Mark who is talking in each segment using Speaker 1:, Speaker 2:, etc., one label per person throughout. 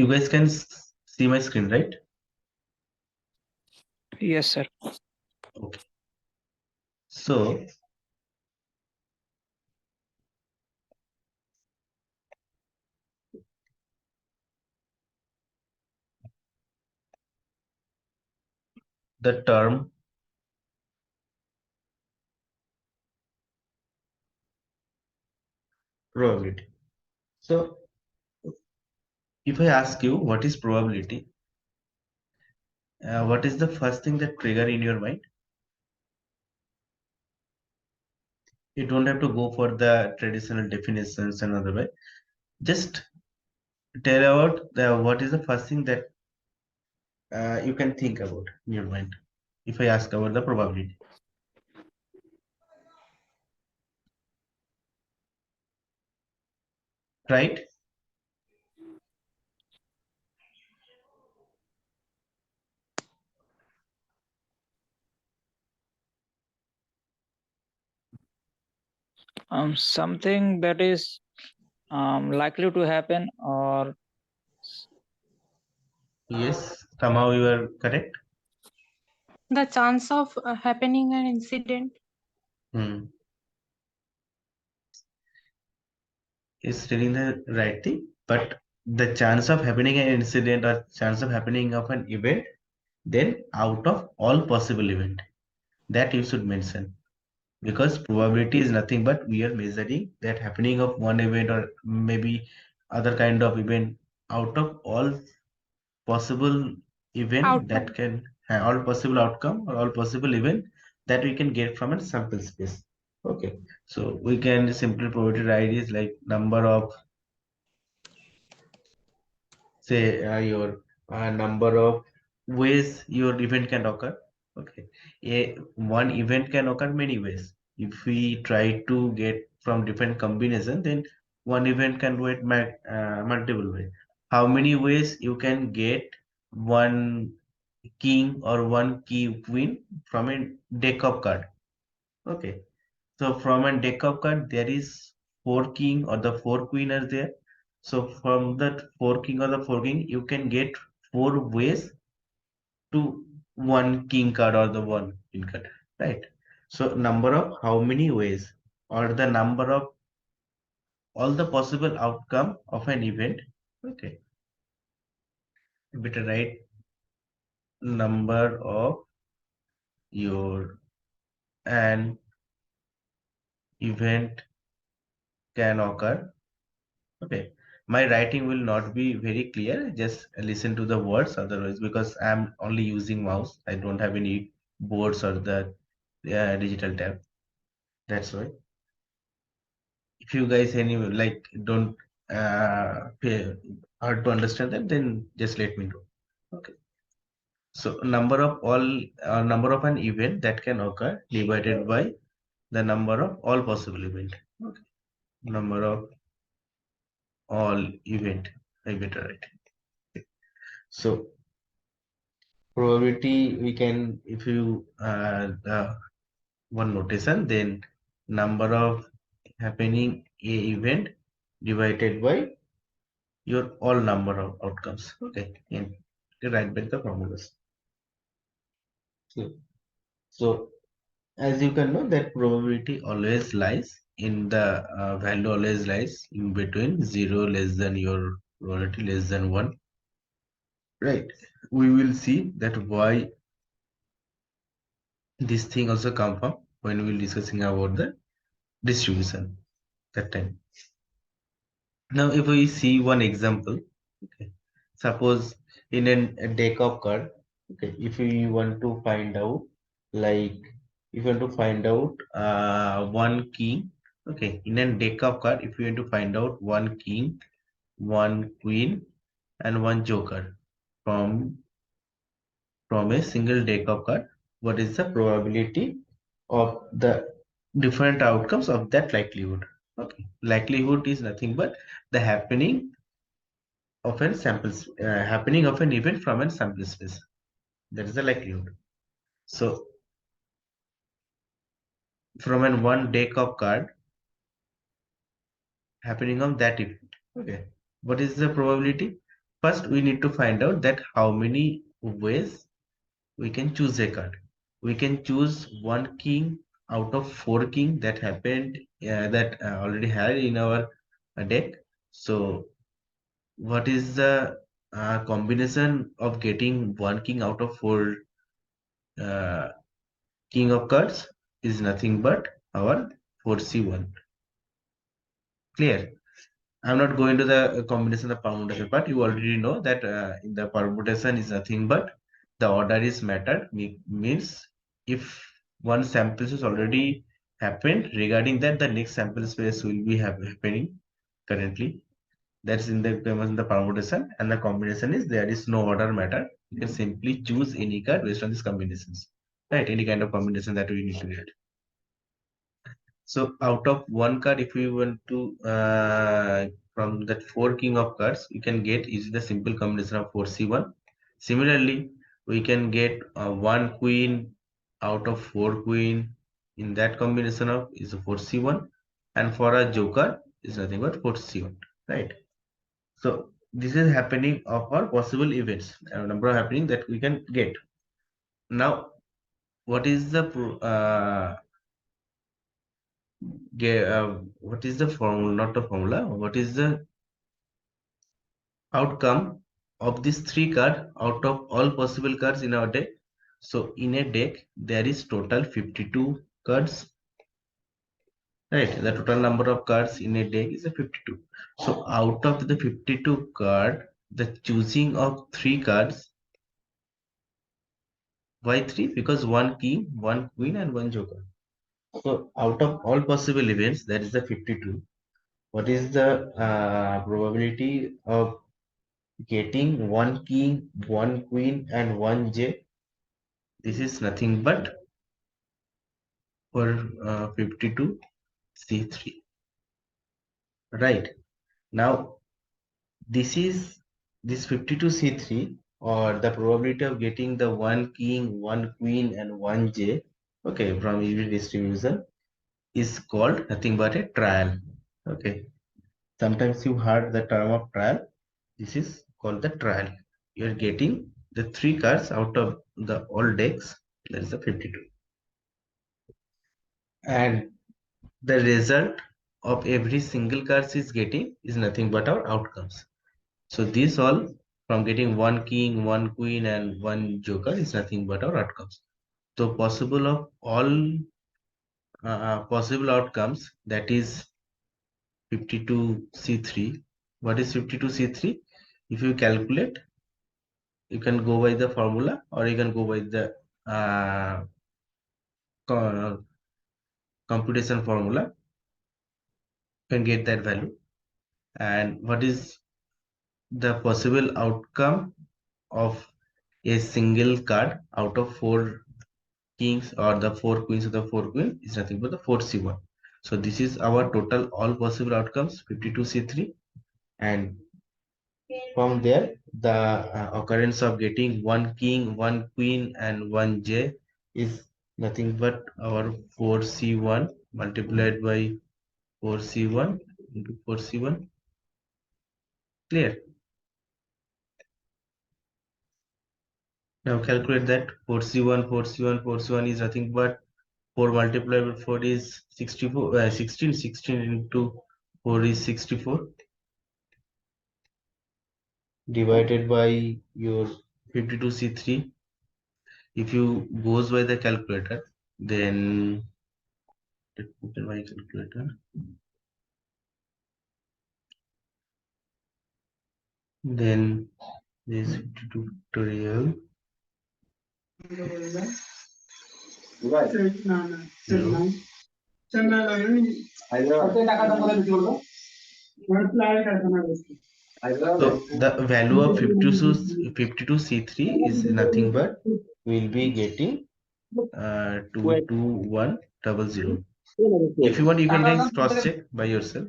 Speaker 1: You guys can see my screen, right?
Speaker 2: Yes, sir.
Speaker 1: Okay. So the term probability. So if I ask you what is probability, what is the first thing that trigger in your mind? You don't have to go for the traditional definitions and other way. Just tell about the what is the first thing that you can think about in your mind if I ask about the probability. Right?
Speaker 2: Something that is likely to happen, or
Speaker 1: Yes, somehow you are correct.
Speaker 3: The chance of happening an incident.
Speaker 1: Hmm. Is telling the right thing, but the chance of happening an incident or chance of happening of an event, then out of all possible event, that you should mention. Because probability is nothing but we are measuring that happening of one event or maybe other kind of event out of all possible event that
Speaker 3: Outcome.
Speaker 1: can all possible outcome or all possible event that we can get from a sample space. Okay, so we can simply probability write is like number of, say, your number of ways your event can occur. Okay, one event can occur many ways. If we try to get from different combination, then one event can do it multiple ways. How many ways you can get one king or one key queen from a deck of card? Okay, so from a deck of card, there is four king or the four queen are there. So from that four king or the four king, you can get four ways to one king card or the one queen card, right? So number of how many ways or the number of all the possible outcome of an event. Okay, better write number of your an event can occur. Okay, my writing will not be very clear. Just listen to the words, otherwise, because I'm only using mouse, I don't have any boards or the digital tab. That's why. If you guys any like don't hard to understand that, then just let me know. Okay. So number of an event that can occur divided by the number of all possible event. Okay. Number of all event. I better write. Okay. So probability we can if you one notation, then number of happening a event divided by your all number of outcomes. Okay, and you write back the formulas. So as you can know that probability always lies in the value always lies in between 0 less than your probability less than 1, right? We will see that why this thing also come from when we'll discussing about the distribution that time. Now if we see one example, okay, suppose in a deck of card, okay, if we want to find out, like if you want to find out one king, okay, in a deck of card, if you want to find out one king, one queen and one joker from a single deck of card, what is the probability of the different outcomes of that likelihood? Okay, likelihood is nothing but the happening of an event from a sample space. That is the likelihood. So from an one deck of card happening on that event. Okay, what is the probability? First, we need to find out that how many ways we can choose a card. We can choose one king out of four king that happened that already had in our deck. So what is the combination of getting one king out of four uh, king of cards is nothing but our 4C1. Clear? I'm not going to the combination of permutation part. You already know that in the permutation is nothing but the order is matter. Means if one sample is already happened, regarding that the next sample space will be happening currently. That's in the permutation, and the combination is there is no order matter. You can simply choose any card based on these combinations, right? Any kind of combination that we need to get. So out of one card, if we want to from that four king of cards, you can get is the simple combination of 4C1. Similarly, we can get one queen out of four queen. In that combination of is a 4C1, and for a joker is nothing but 4C1, right? So this is happening of our possible events, a number of happening that we can get. Now, what is the what is the formula, not the formula, what is the outcome of these three cards out of all possible cards in our deck? So in a deck, there is total 52 cards, right? The total number of cards in a deck is a 52. So out of the 52 card, the choosing of three cards. Why three? Because one king, one queen, and one joker. So out of all possible events, that is the 52. What is the probability of getting one king, one queen, and one j? This is nothing but for 52 c3. Right. Now this is this 52 c3, or the probability of getting the one king, one queen, and one j. Okay, from EV distribution is called nothing but a trial. Okay. Sometimes you heard the term of trial. This is called the trial. You are getting the three cards out of the all decks. That is the 52. And the result of every single cards is getting is nothing but our outcomes. So this all from getting one king, one queen, and one joker is nothing but our outcomes. So possible of all possible outcomes, that is 52c3. What is 52c3? If you calculate, you can go by the formula, or you can go by the uh, computation formula. You can get that value. And what is the possible outcome of a single card out of four kings, or the four queens of the four queen, is nothing but the 4C1. So this is our total all possible outcomes, 52c3. And from there, the occurrence of getting one king, one queen, and one j is nothing but our 4C1 multiplied by 4C1 into 4C1. Clear? Now calculate that. 4C1, 4C1, 4C1 is nothing but 4 multiplied by 4 is 64, 16, 16 into 4 is 64, divided by your 52c3. If you goes by the calculator, then let me put in my calculator. Then this 52 factorial. Zero. So the value of 52c3 is nothing but will be getting 22100. If you want, you can guys cross check by yourself.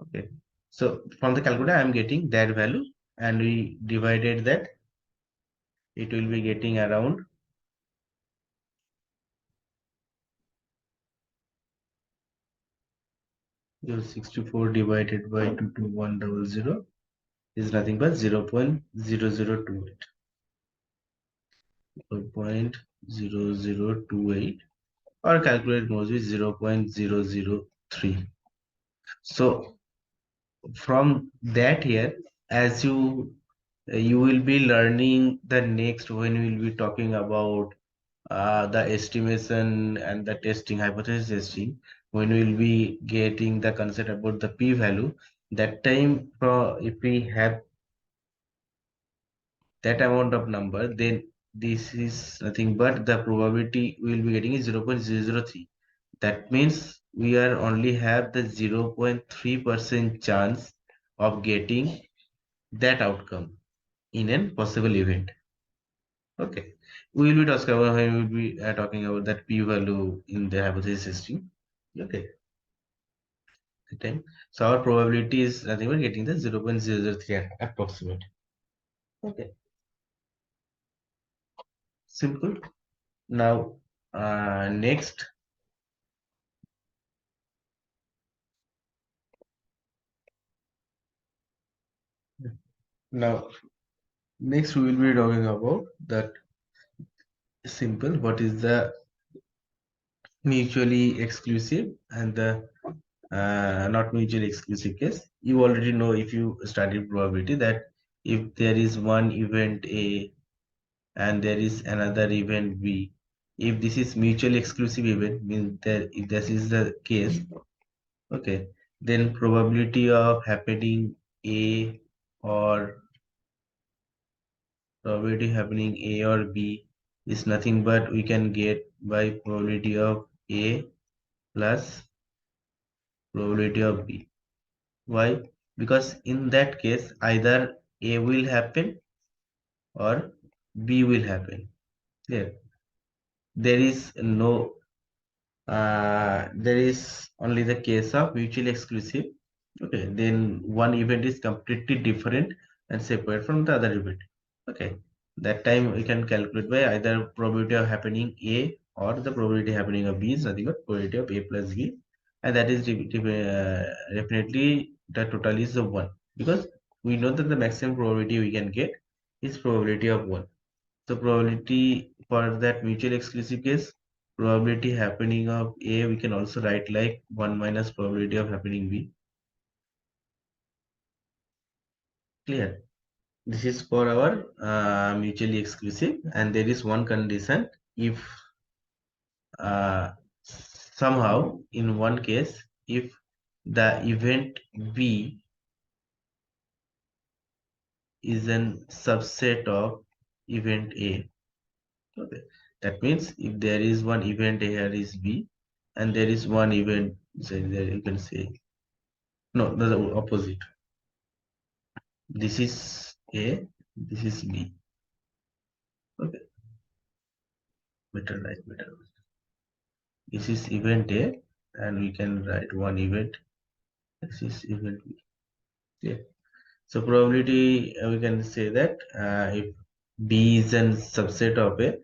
Speaker 1: Okay. So from the calculator, I am getting that value, and we divided that. It will be getting around Your 64 divided by 22100 is nothing but 0.0028. 0.0028, or calculate most is 0.003. So from that here, as you will be learning the next when we will be talking about the estimation and the testing, hypothesis testing, when we will be getting the concept about the p-value, that time if we have that amount of number, then this is nothing but the probability we will be getting is 0.003. That means we are only have the 0.3% chance of getting that outcome in a possible event. Okay, we will be talking about when we will be talking about that p-value in the hypothesis testing. Okay, the time. So our probability is nothing but getting the 0.003 approximate. Okay, simple. Now, next. Now, next we will be talking about that simple. What is the mutually exclusive and the not mutually exclusive case? You already know if you studied probability that if there is one event A and there is another event B, if this is mutually exclusive event, means that if this is the case, okay, then probability of happening A or probability happening A or B is nothing but we can get by probability of A plus probability of B. Why? Because in that case, either A will happen or B will happen. There, there is no, there is only the case of mutually exclusive. Okay, then one event is completely different and separate from the other event. Okay, that time we can calculate by either probability of happening A or the probability happening of B is nothing but probability of A plus B, and that is definitely the total is of 1, because we know that the maximum probability we can get is probability of 1. So probability for that mutually exclusive case, probability happening of A we can also write like 1 minus probability of happening B. Clear? This is for our mutually exclusive, and there is one condition. If somehow in one case, if the event B is a subset of event A, okay, that means if there is one event A here is B, and there is one event, say there you can say no, the opposite. This is A, this is B. Okay, better right, better. This is event A, and we can write one event. This is event B. Yeah. So probability we can say that if B is a subset of A,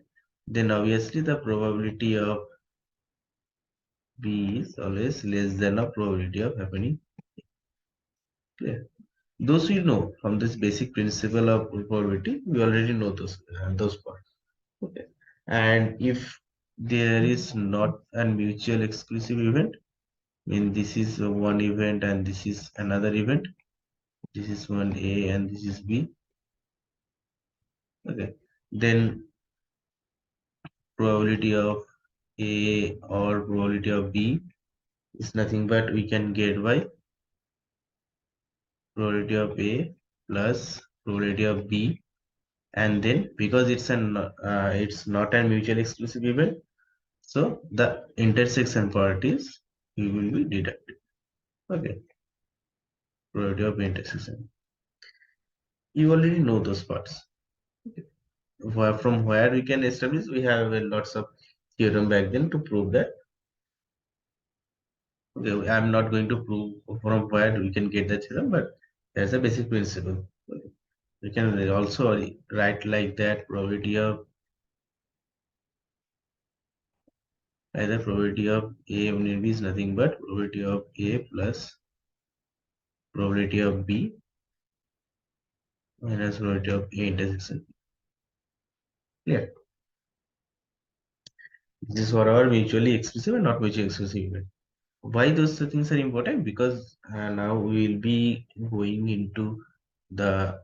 Speaker 1: then obviously the probability of B is always less than a probability of happening. Clear? Those we know from this basic principle of probability, we already know those parts. Okay. And if there is not a mutual exclusive event, mean this is one event and this is another event. This is one A and this is B. Okay. Then probability of A or probability of B is nothing but we can get by probability of A plus probability of B, and then because it's not a mutually exclusive event, so the intersection part is we will be deducted. Okay, probability of intersection. You already know those parts. Okay. From where we can establish, we have lots of theorem back then to prove that. Okay, I'm not going to prove from where we can get the theorem, but there's a basic principle. Okay. We can also write like that probability of Either probability of A union B is nothing but probability of A plus probability of B minus probability of A intersection. Clear? This is for our mutually exclusive and not mutually exclusive event. Why those two things are important? Because now we will be going into the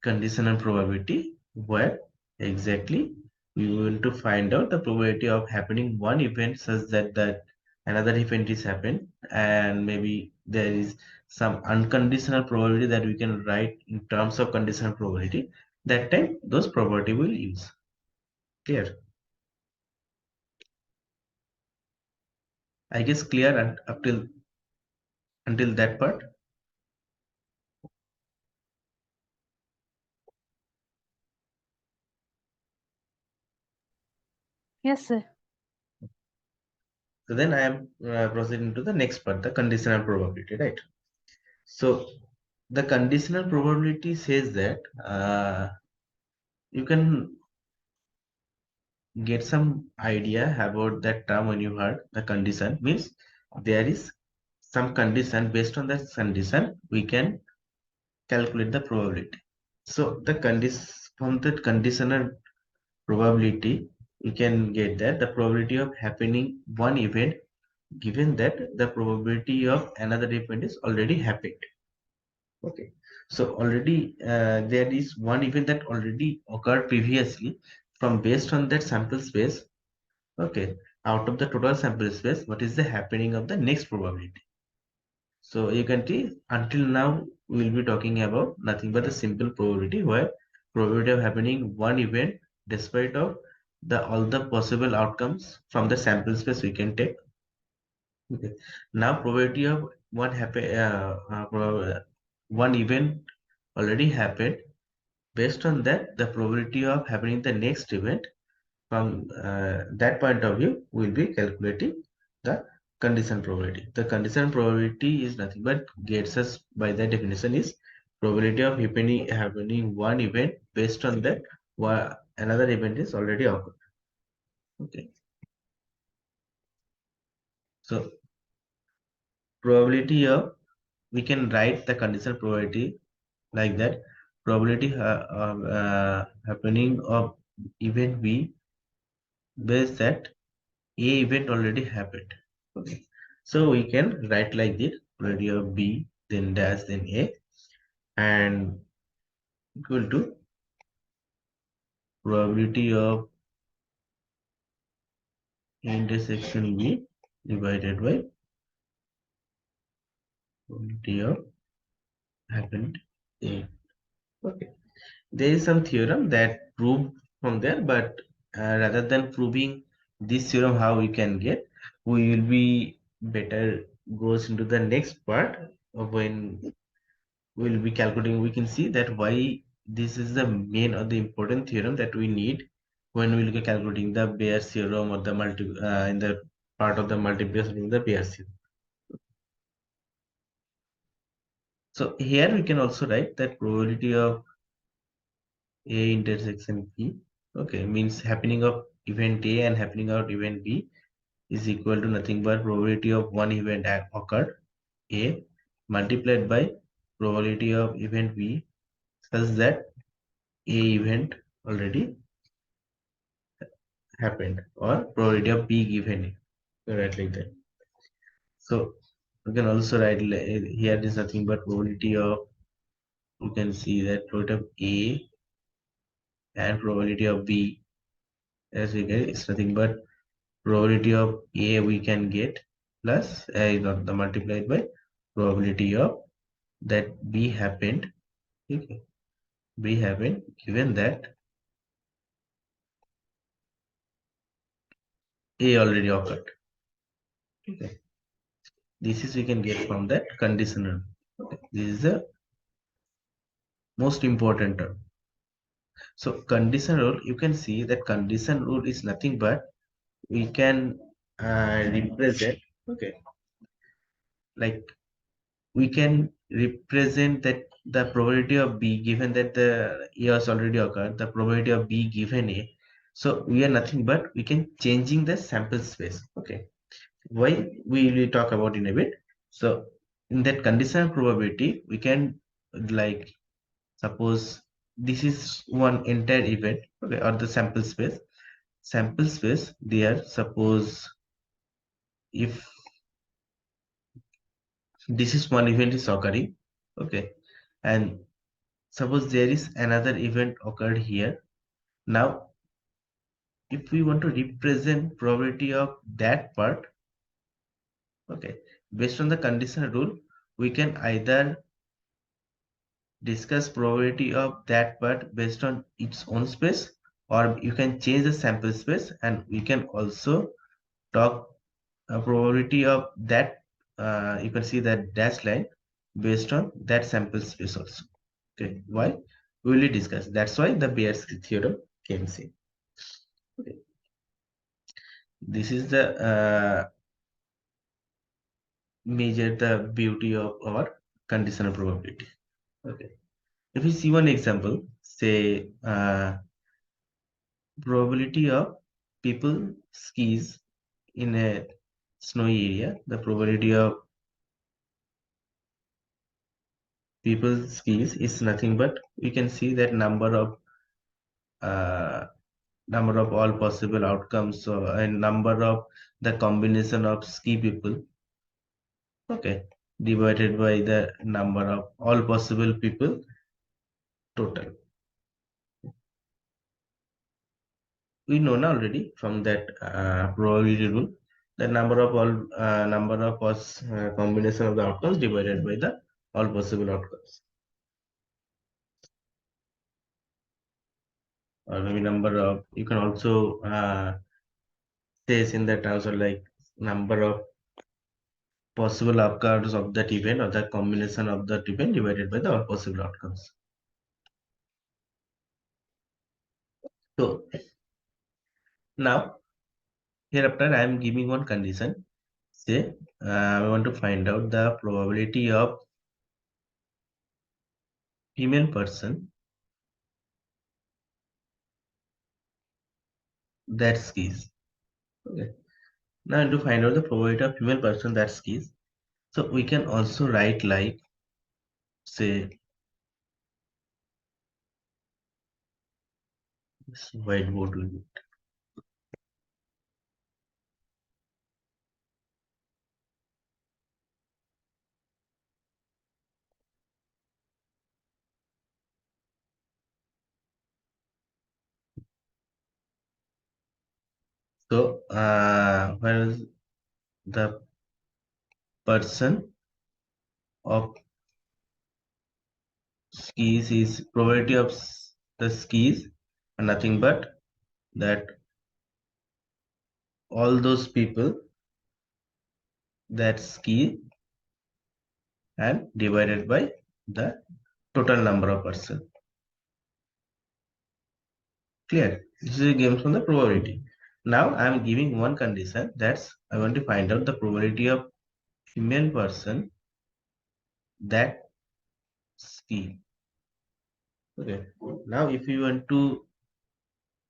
Speaker 1: conditional probability where exactly we want to find out the probability of happening one event such that another event is happened, and maybe there is some unconditional probability that we can write in terms of conditional probability. That time those probability will use. Clear? I guess clear up till until that part.
Speaker 3: Yes, sir.
Speaker 1: So then I am proceeding to the next part, the conditional probability, right? So the conditional probability says that you can get some idea about that term when you heard the condition. Means there is some condition, based on that condition we can calculate the probability. So the condition, from that conditional probability we can get that the probability of happening one event given that the probability of another event is already happened. Okay, so already there is one event that already occurred previously. From based on that sample space, okay, out of the total sample space, what is the happening of the next probability? So you can see until now we will be talking about nothing but the simple probability, where probability of happening one event despite of the all the possible outcomes from the sample space we can take. Okay. Now probability of one event already happened. Based on that, the probability of happening the next event, from that point of view, we'll be calculating the condition probability. The condition probability is nothing but gets us by the definition is probability of happening one event based on that another event is already occurred. Okay. So probability of, we can write the condition probability like that: probability of happening of event B based that A event already happened. Okay, so we can write like this: probability of B, then dash, then A, and equal to probability of intersection B divided by probability of happened A. Okay, there is some theorem that proved from there, but rather than proving this theorem how we can get, we will be better goes into the next part of when we'll be calculating. We can see that why this is the main or the important theorem that we need when we look at calculating the Bayes theorem, or the in the part of the multiplication of the Bayes theorem. So here we can also write that probability of A intersection B, okay, means happening of event A and happening of event B is equal to nothing but probability of one event occurred A multiplied by probability of event B such that A event already happened, or probability of B given A, right, like that. So you can also write here is nothing but probability of, you can see that probability of A and probability of B, as we get, it's nothing but probability of A we can get plus not the multiplied by probability of that B happened. Okay, B happened given that A already occurred. Okay, this is we can get from that conditional. Okay, this is the most important term. So condition rule, you can see that condition rule is nothing but we can represent, okay, like we can represent that the probability of B given that the A has already occurred, the probability of B given A. So we are nothing but we can changing the sample space. Okay, why we will talk about in a bit. So in that conditional probability, we can, like, suppose this is one entire event, okay, or the sample space. Sample space there, suppose if this is one event is occurring, okay, and suppose there is another event occurred here. Now if we want to represent probability of that part, okay, based on the conditional rule, we can either discuss probability of that part based on its own space, or you can change the sample space, and we can also talk probability of that, you can see that dashed line based on that sample space also. Okay, why we will discuss, that's why the Bayes theorem came in. Okay, this is the measure the beauty of our conditional probability. Okay, if we see one example, say probability of people skis in a snowy area, the probability of people skis is nothing but we can see that uh, number of all possible outcomes, so a number of the combination of ski people, okay, divided by the number of all possible people total. We know now already from that probability rule, the number of all combination of the outcomes divided by the all possible outcomes, or maybe number of, you can also say in the terms of like number of possible outcomes of that event, or the combination of that event divided by the all possible outcomes. So now hereafter I am giving one condition. Say I want to find out the probability of female person that skis. Okay. Now to find out the probability of female person that skis. So we can also write like, say, this whiteboard will be. So where is the person of skis is probability of the skis, and nothing but that all those people that ski and divided by the total number of person. Clear? This is a game from the probability. Now I am giving one condition, that's I want to find out the probability of female person that ski. Okay. Now if you want to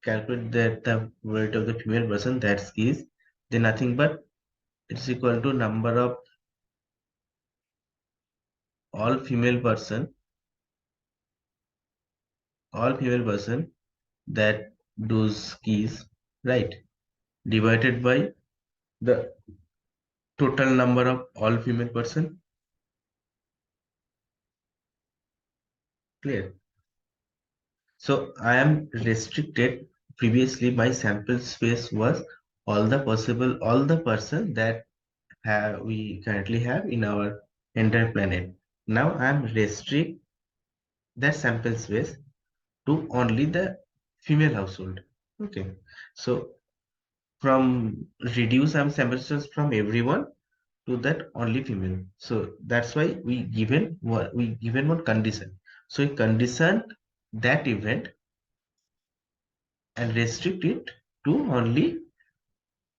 Speaker 1: calculate that the probability of the female person that skis, then nothing but it's equal to number of all female person, that do skis, right, divided by the total number of all female person. Clear? So I am restricted. Previously my sample space was all the person that we currently have in our entire planet. Now I am restrict that sample space to only the female household. Okay, so from reduce I'm sample space from everyone to that only female. So that's why we given one condition. So we condition that event and restrict it to only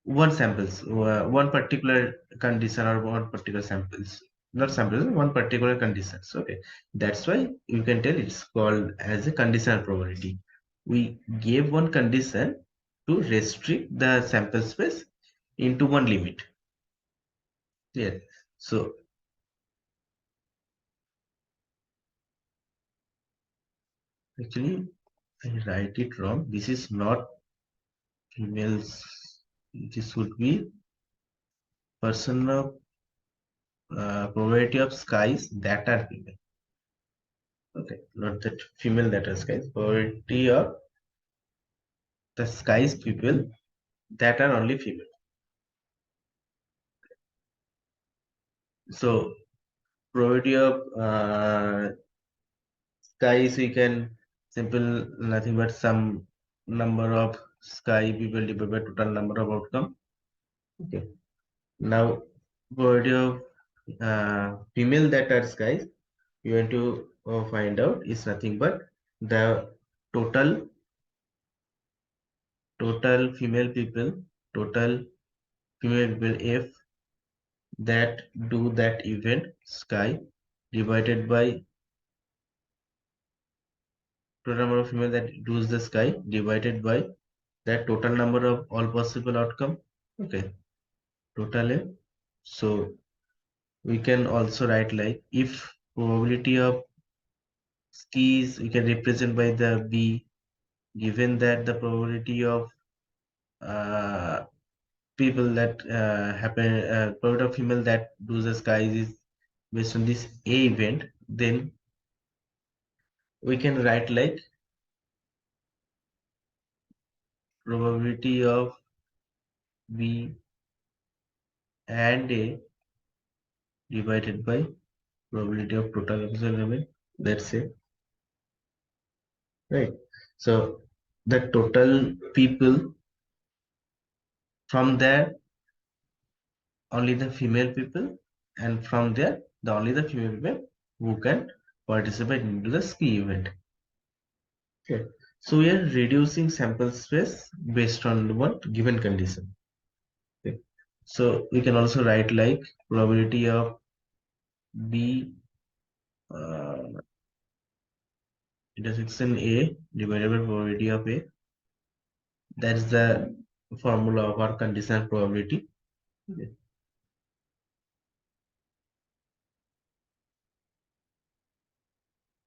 Speaker 1: one samples, one particular condition or one particular samples, not samples, one particular conditions. Okay, that's why you can tell it's called as a conditional probability. We gave one condition to restrict the sample space into one limit. Yeah. So actually I write it wrong. This is not females. This would be person of probability of skies that are female. Okay, not that female that are skies. Probability of the skies people that are only female. So probability of skies we can simple nothing but some number of sky people divided by total number of outcome. Okay. Now probability of female that are skies you want to find out is nothing but the total female people F that do that event sky divided by total number of female that does the sky divided by that total number of all possible outcome. Okay, total F. So we can also write like if probability of skis we can represent by the B, given that the probability of uh, people that happen probability of female that do the skies is based on this A event, then we can write like probability of B and A divided by probability of total observed event. That's it, right? So the total people from there only the female people, and from there the only the female people who can participate into the ski event. Okay, so we are reducing sample space based on what given condition. Okay, so we can also write like probability of B intersection A divided by probability of A. That's the formula of our conditional probability. Okay.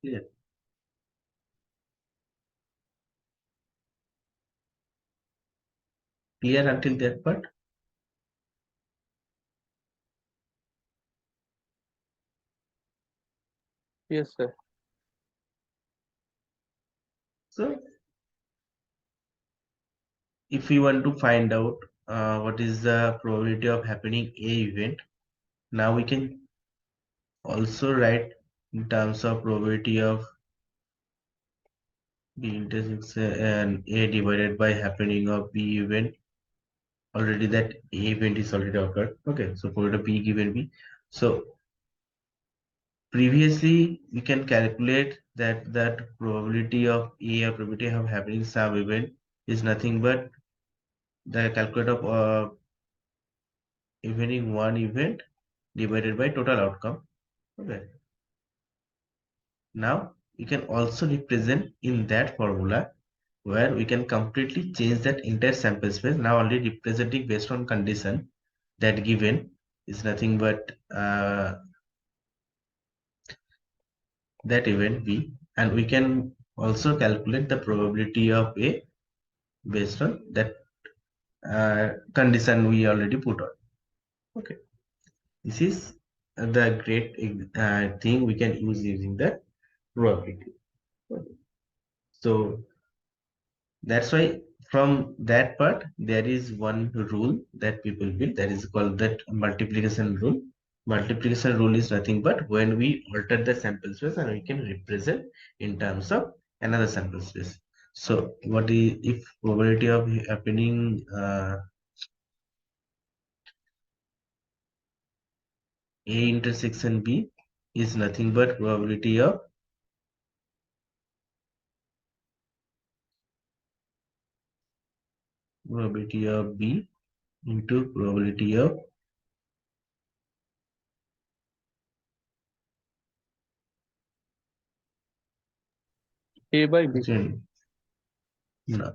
Speaker 1: Yeah. Clear until that part?
Speaker 2: Yes, sir.
Speaker 1: So if we want to find out what is the probability of happening A event, now we can also write in terms of probability of B intersection A divided by happening of B event. Already that A event is already occurred. Okay, so probability of B given B. So previously we can calculate that probability of A or probability of happening some event is nothing but the calculate of evening one event divided by total outcome. Okay. Now we can also represent in that formula where we can completely change that entire sample space, now only representing based on condition that given is nothing but that event B, and we can also calculate the probability of A based on that condition we already put on. Okay, this is the great thing we can use using the probability. Okay. So that's why from that part there is one rule that people build that is called that multiplication rule. Multiplication rule is nothing but when we alter the sample space and we can represent in terms of another sample space. So what is if probability of happening A intersection B is nothing but probability of B into probability of
Speaker 2: A by B.
Speaker 1: no.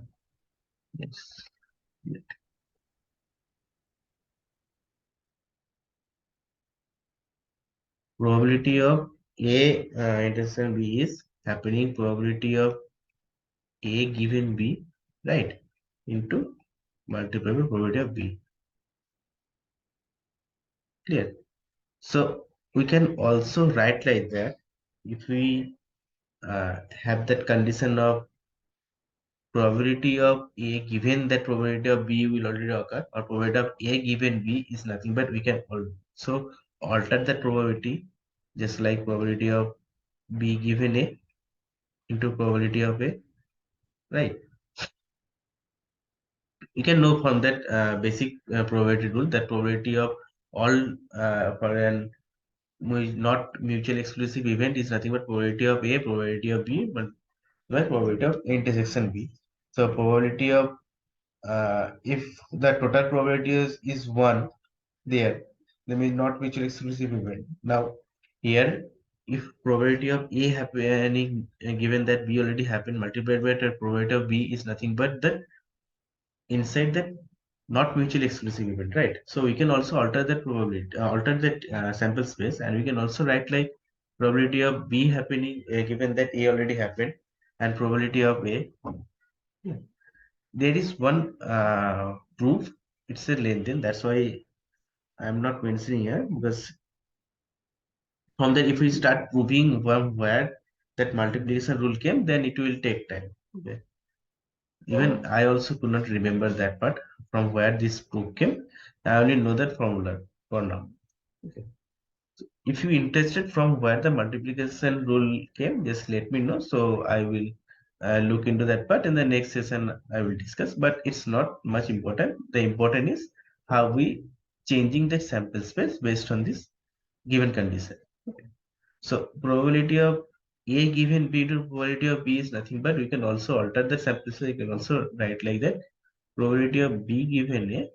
Speaker 1: Yes. Probability of A intersection B is happening. Probability of A given B, right, into multiplied by probability of B. Clear? So we can also write like that. If we have that condition of probability of A given that probability of B will already occur, or probability of A given B is nothing but we can also alter that probability, just like probability of B given A into probability of A, right? You can know from that basic probability rule that probability of all for an not mutually exclusive event is nothing but probability of A, probability of B, but by probability of intersection B. So probability of if the total probability is 1 there, that means not mutually exclusive event. Now here, if probability of A happening given that B already happened multiplied by the probability of B is nothing but the inside that not mutually exclusive event, right? So we can also alter that probability, alter that sample space, and we can also write like probability of B happening given that A already happened, and probability of A. Yeah. There is one proof. It's a lengthen. That's why I'm not mentioning here, because from that if we start proving from where that multiplication rule came, then it will take time. Okay. Even I also could not remember that part from where this proof came. I only know that formula for now. Okay. So if you interested from where the multiplication rule came, just let me know. So I will look into that part in the next session. I will discuss, but it's not much important. The important is how we changing the sample space based on this given condition. Okay. So probability of A given B to probability of B is nothing but we can also alter the sample space. You can also write like that probability of B given A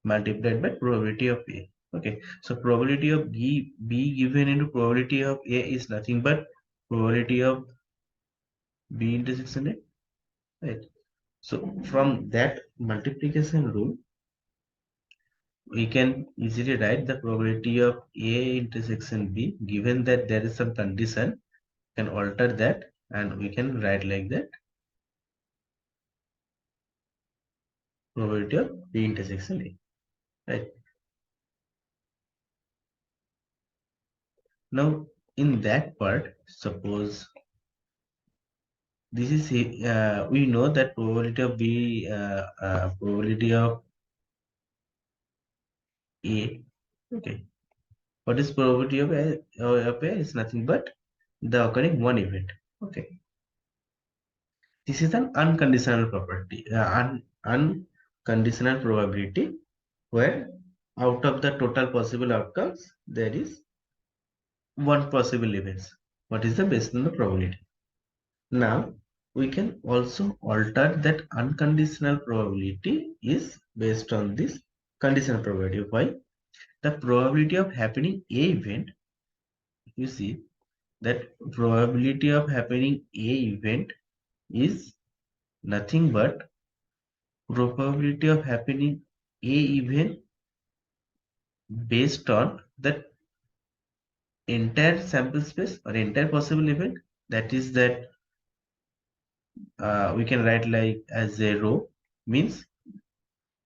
Speaker 1: multiplied by probability of A. Okay, so probability of B given into probability of A is nothing but probability of B intersection A, right? So from that multiplication rule, we can easily write the probability of A intersection B given that there is some condition, can alter that and we can write like that probability of B intersection A, right? Now in that part, suppose this is we know that probability of B probability of A. Okay, what is probability of A is nothing but the occurring one event. Okay, this is an unconditional property, unconditional probability where out of the total possible outcomes there is one possible events. What is the based on the probability? Now we can also alter that unconditional probability is based on this conditional probability. Why? The probability of happening A event, you see that probability of happening A event is nothing but probability of happening A event based on the entire sample space or entire possible event. That is that we can write like as a row, means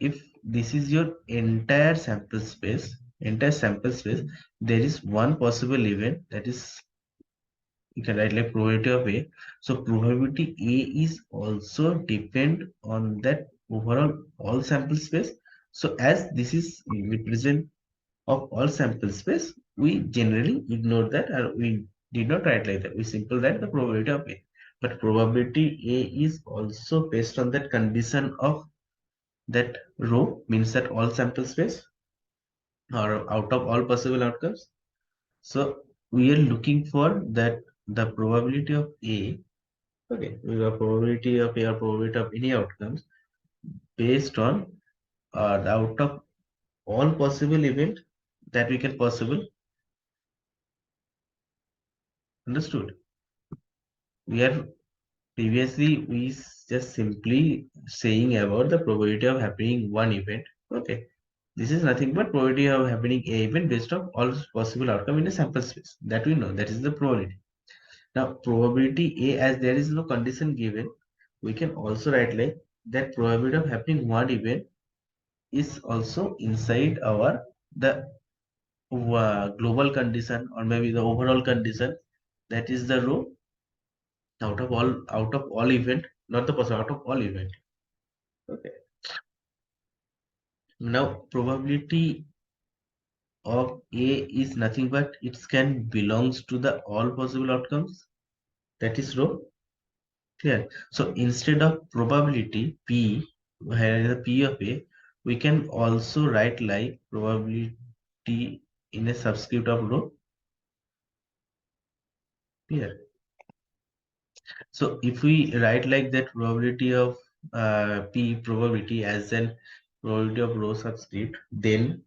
Speaker 1: if this is your entire sample space, there is one possible event, that is you can write like probability of A. So probability A is also depend on that overall all sample space. So as this is represent of all sample space, we generally ignore that and we did not write like that. We simply write the probability of A. But probability A is also based on that condition of that row, means that all sample space or out of all possible outcomes. So we are looking for that the probability of A, okay, the probability of A or probability of any outcomes based on the out of all possible event that we can possible. Understood? We are previously we just simply saying about the probability of happening one event. Okay, this is nothing but probability of happening a event based on all possible outcome in a sample space. That we know, that is the probability. Now probability A, as there is no condition given, we can also write like that probability of happening one event is also inside our the global condition, or maybe the overall condition, that is the row out of all event, not the person, out of all event. Okay, now probability of A is nothing but it can belongs to the all possible outcomes, that is row. Clear? So instead of probability P, here is the P of A, we can also write like probability in a subscript of row. Here, so if we write like that probability of P probability as an probability of row subscript, then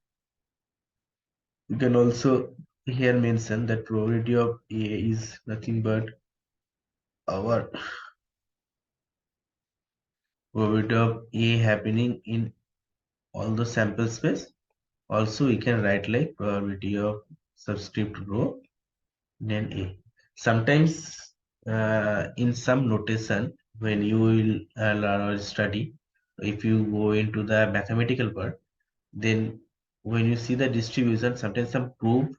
Speaker 1: you can also here mention that probability of A is nothing but our probability of A happening in all the sample space. Also, we can write like probability of subscript row then A. Sometimes in some notation, when you will learn or study, if you go into the mathematical part, then when you see the distribution, sometimes some proof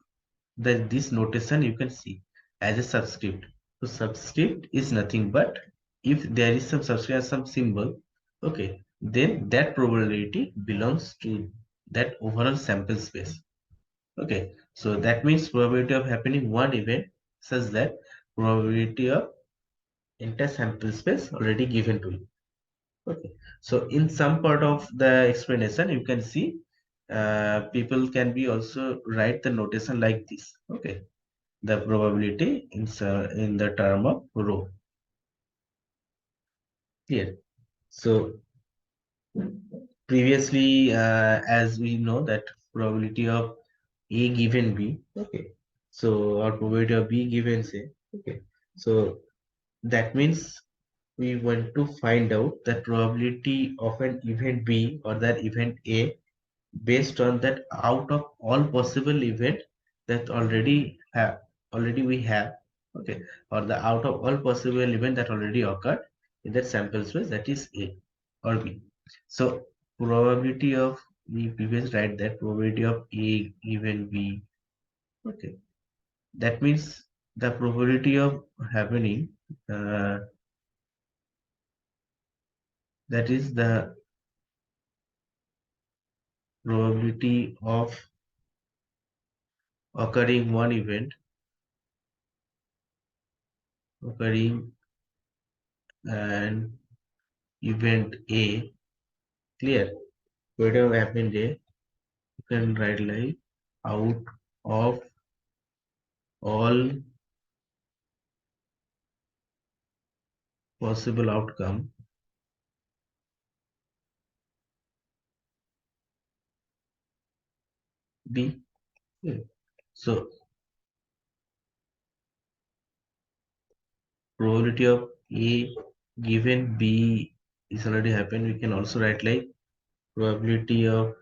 Speaker 1: that this notation you can see as a subscript. So subscript is nothing but if there is some subscript as some symbol, okay, then that probability belongs to that overall sample space. Okay, so that means probability of happening one event such that probability of entire sample space already given to you. Okay, so in some part of the explanation you can see people can be also write the notation like this. Okay, the probability in the term of row here. So previously, as we know that probability of A given B, okay, so our probability of B given C, okay, so that means we want to find out the probability of an event B or that event A based on that out of all possible event that already we have, okay, or the out of all possible event that already occurred in that sample space, that is A or B. So probability of, we previous write that probability of A given B, okay, that means the probability of happening uh, that is the probability of occurring one event occurring and event A. Clear? Whatever happened there, you can write like out of all possible outcome B. Yeah. So probability of A given B is already happened. We can also write like probability of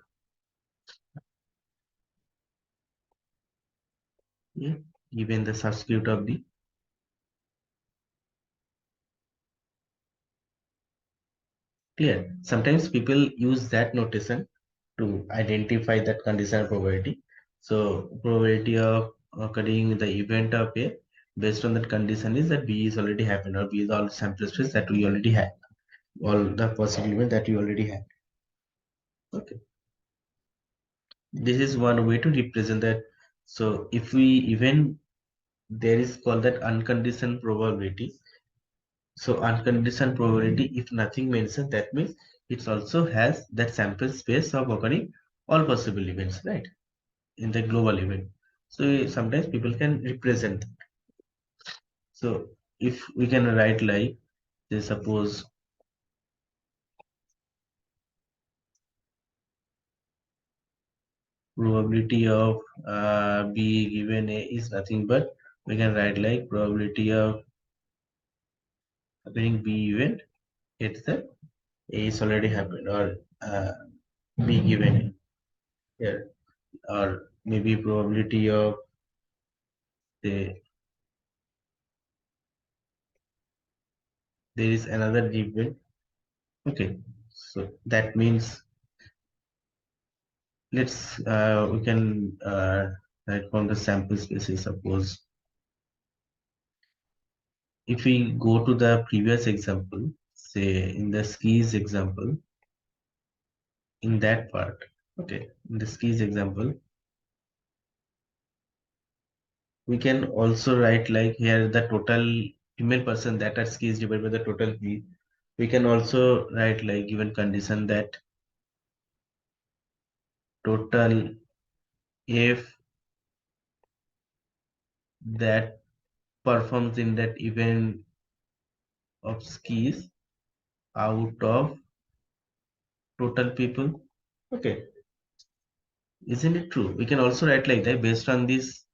Speaker 1: A given the subscript of B. Clear? Sometimes people use that notation to identify that conditional probability. So probability of occurring the event of A based on that condition is that B is already happened, or B is all sample space that we already had, all the possible event that we already had. Okay, this is one way to represent that. So if we even there is called that unconditioned probability. So unconditioned probability, if nothing mentioned, that means it also has that sample space of occurring all possible events, right? In the global event. So sometimes people can represent. So if we can write like, say suppose probability of B given A is nothing but we can write like probability of happening B event, it's the A is already happened, or B given here, or maybe probability of the there is another event. Okay, so that means let's we can write from the sample spaces. Suppose if we go to the previous example, say in the skis example, in that part, okay, in the skis example, we can also write like here the total female person that are skis divided by the total V. We can also write like given condition that total if that performs in that event of skis out of total people. Okay, isn't it true? We can also write like that based on this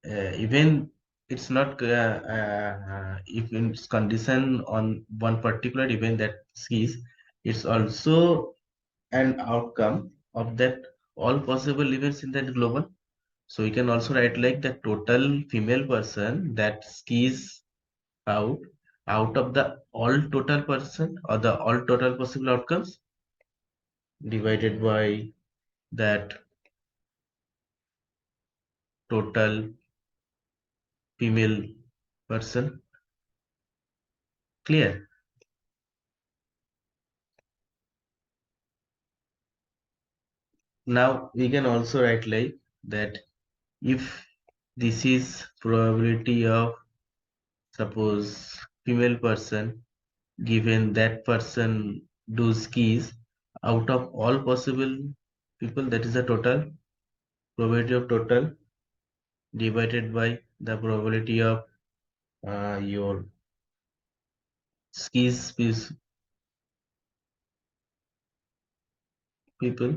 Speaker 1: even it's not if it's condition on one particular event that skis, it's also an outcome of that all possible events in that global. So we can also write like the total female person that skis out out of the all total person or the all total possible outcomes divided by that total female person. Clear? Now we can also write like that if this is probability of suppose female person given that person do skis out of all possible people, that is the total probability of total divided by the probability of your skis people.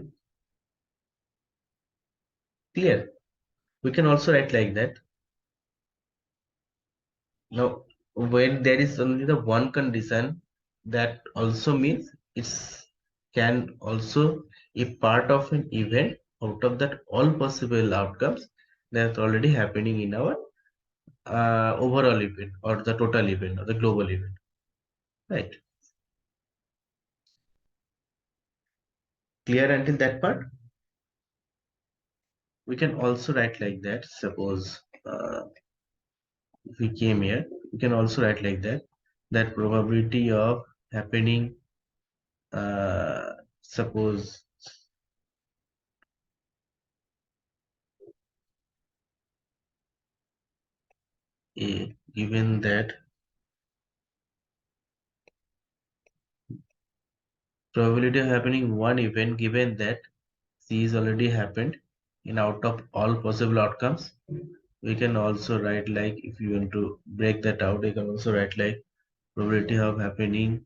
Speaker 1: Clear? We can also write like that. Now when there is only the one condition, that also means it's can also a part of an event out of that all possible outcomes that's already happening in our overall event or the total event or the global event, right? Clear until that part? We can also write like that. Suppose if we came here, we can also write like that. That probability of happening, suppose a given that probability of happening one event given that C is already happened in out of all possible outcomes. We can also write like if you want to break that out, you can also write like probability of happening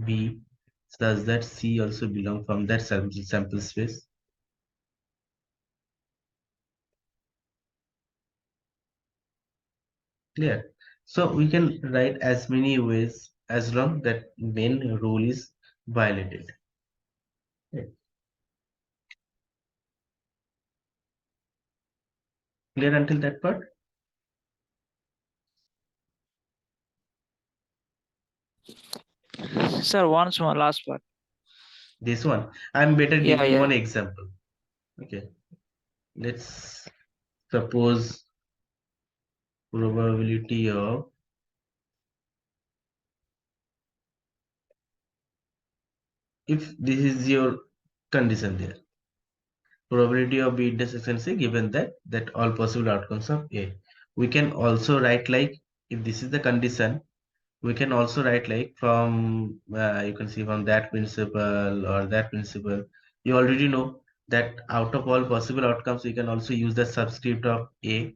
Speaker 1: B such that C also belong from that sample space. Clear? So we can write as many ways as long that main rule is violated. Okay. Clear until that part?
Speaker 2: Sir, once more, last part.
Speaker 1: This one. I'm better
Speaker 2: Yeah,
Speaker 1: giving
Speaker 2: yeah.
Speaker 1: one example. Okay. Let's suppose probability of if this is your condition there. Probability of B intersection C given that all possible outcomes of A. We can also write like if this is the condition, we can also write like from you can see from that principle or that principle. You already know that out of all possible outcomes, we can also use the subscript of A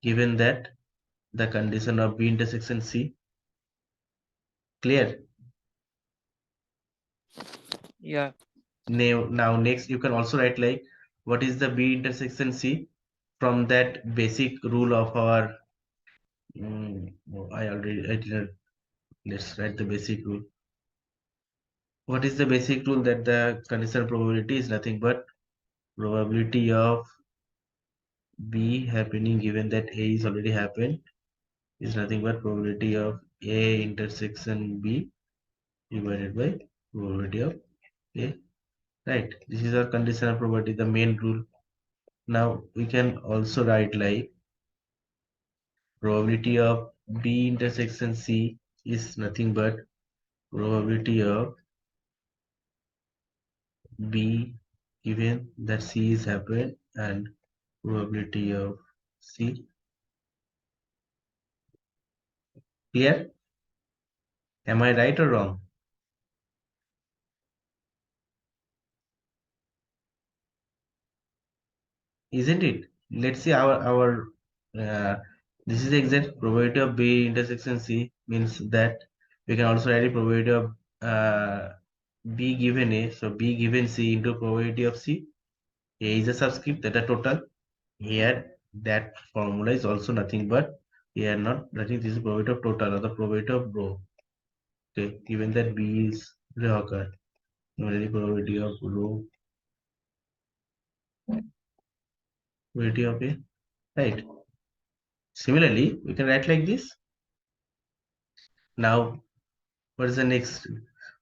Speaker 1: given that the condition of B intersection C. Clear?
Speaker 2: Yeah.
Speaker 1: Now next you can also write like what is the B intersection C from that basic rule of our I didn't Let's write the basic rule. What is the basic rule? That the conditional probability is nothing but probability of B happening given that A is already happened is nothing but probability of A intersection B divided by probability of A. Right. This is our conditional probability, the main rule. Now we can also write like probability of B intersection C is nothing but probability of B given that C is happened and probability of C. Clear? Am I right or wrong? Isn't it? Let's see our uh, this is the exact probability of B intersection C means that we can also write a probability of B given A. So B given C into probability of C. A is a subscript that are total. Here that formula is also nothing but here not nothing. This is probability of total or the probability of rho. Okay, given that B is the occur, the probability of rho, probability of A, right? Similarly, we can write like this. Now, what is the next?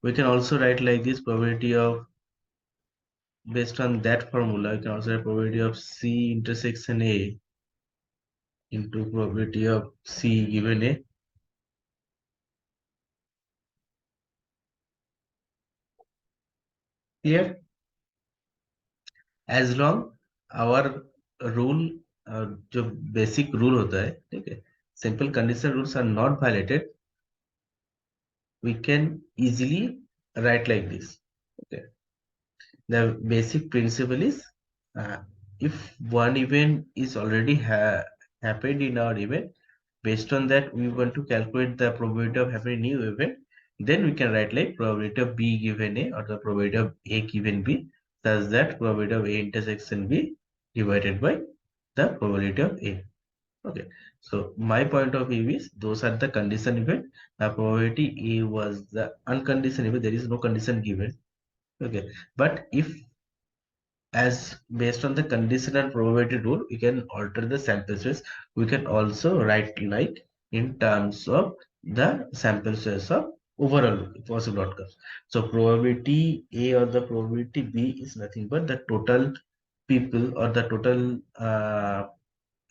Speaker 1: We can also write like this probability of based on that formula. We can also write probability of C intersection A into probability of C given A. Here, as long our rule जो basic rule होता है, ठीक है, simple conditional rules are not violated, we can easily write like this. Okay, the basic principle is uh, if one event is already happened in our event, based on that we want to calculate the probability of having a new event, then we can write like probability of B given A or the probability of A given B, such that probability of A intersection B divided by the probability of A. Okay, so my point of view is those are the condition event. The probability A was the unconditioned event. There is no condition given. Okay, but if as based on the conditional probability rule, we can alter the sample space. We can also write like in terms of the sample space of overall possible outcomes. So probability A or the probability B is nothing but the total people or the total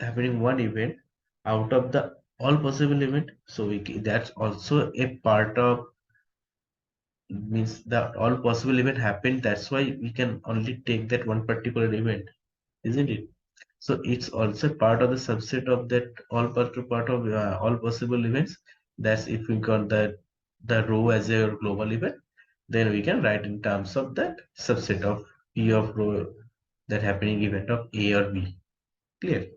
Speaker 1: happening one event out of the all possible event. So that's also a part of means that all possible event happened. That's why we can only take that one particular event, isn't it? So it's also part of the subset of that part of all possible events. That's if we got the row as a global event, then we can write in terms of that subset of P of row that happening event of A or B. Clear?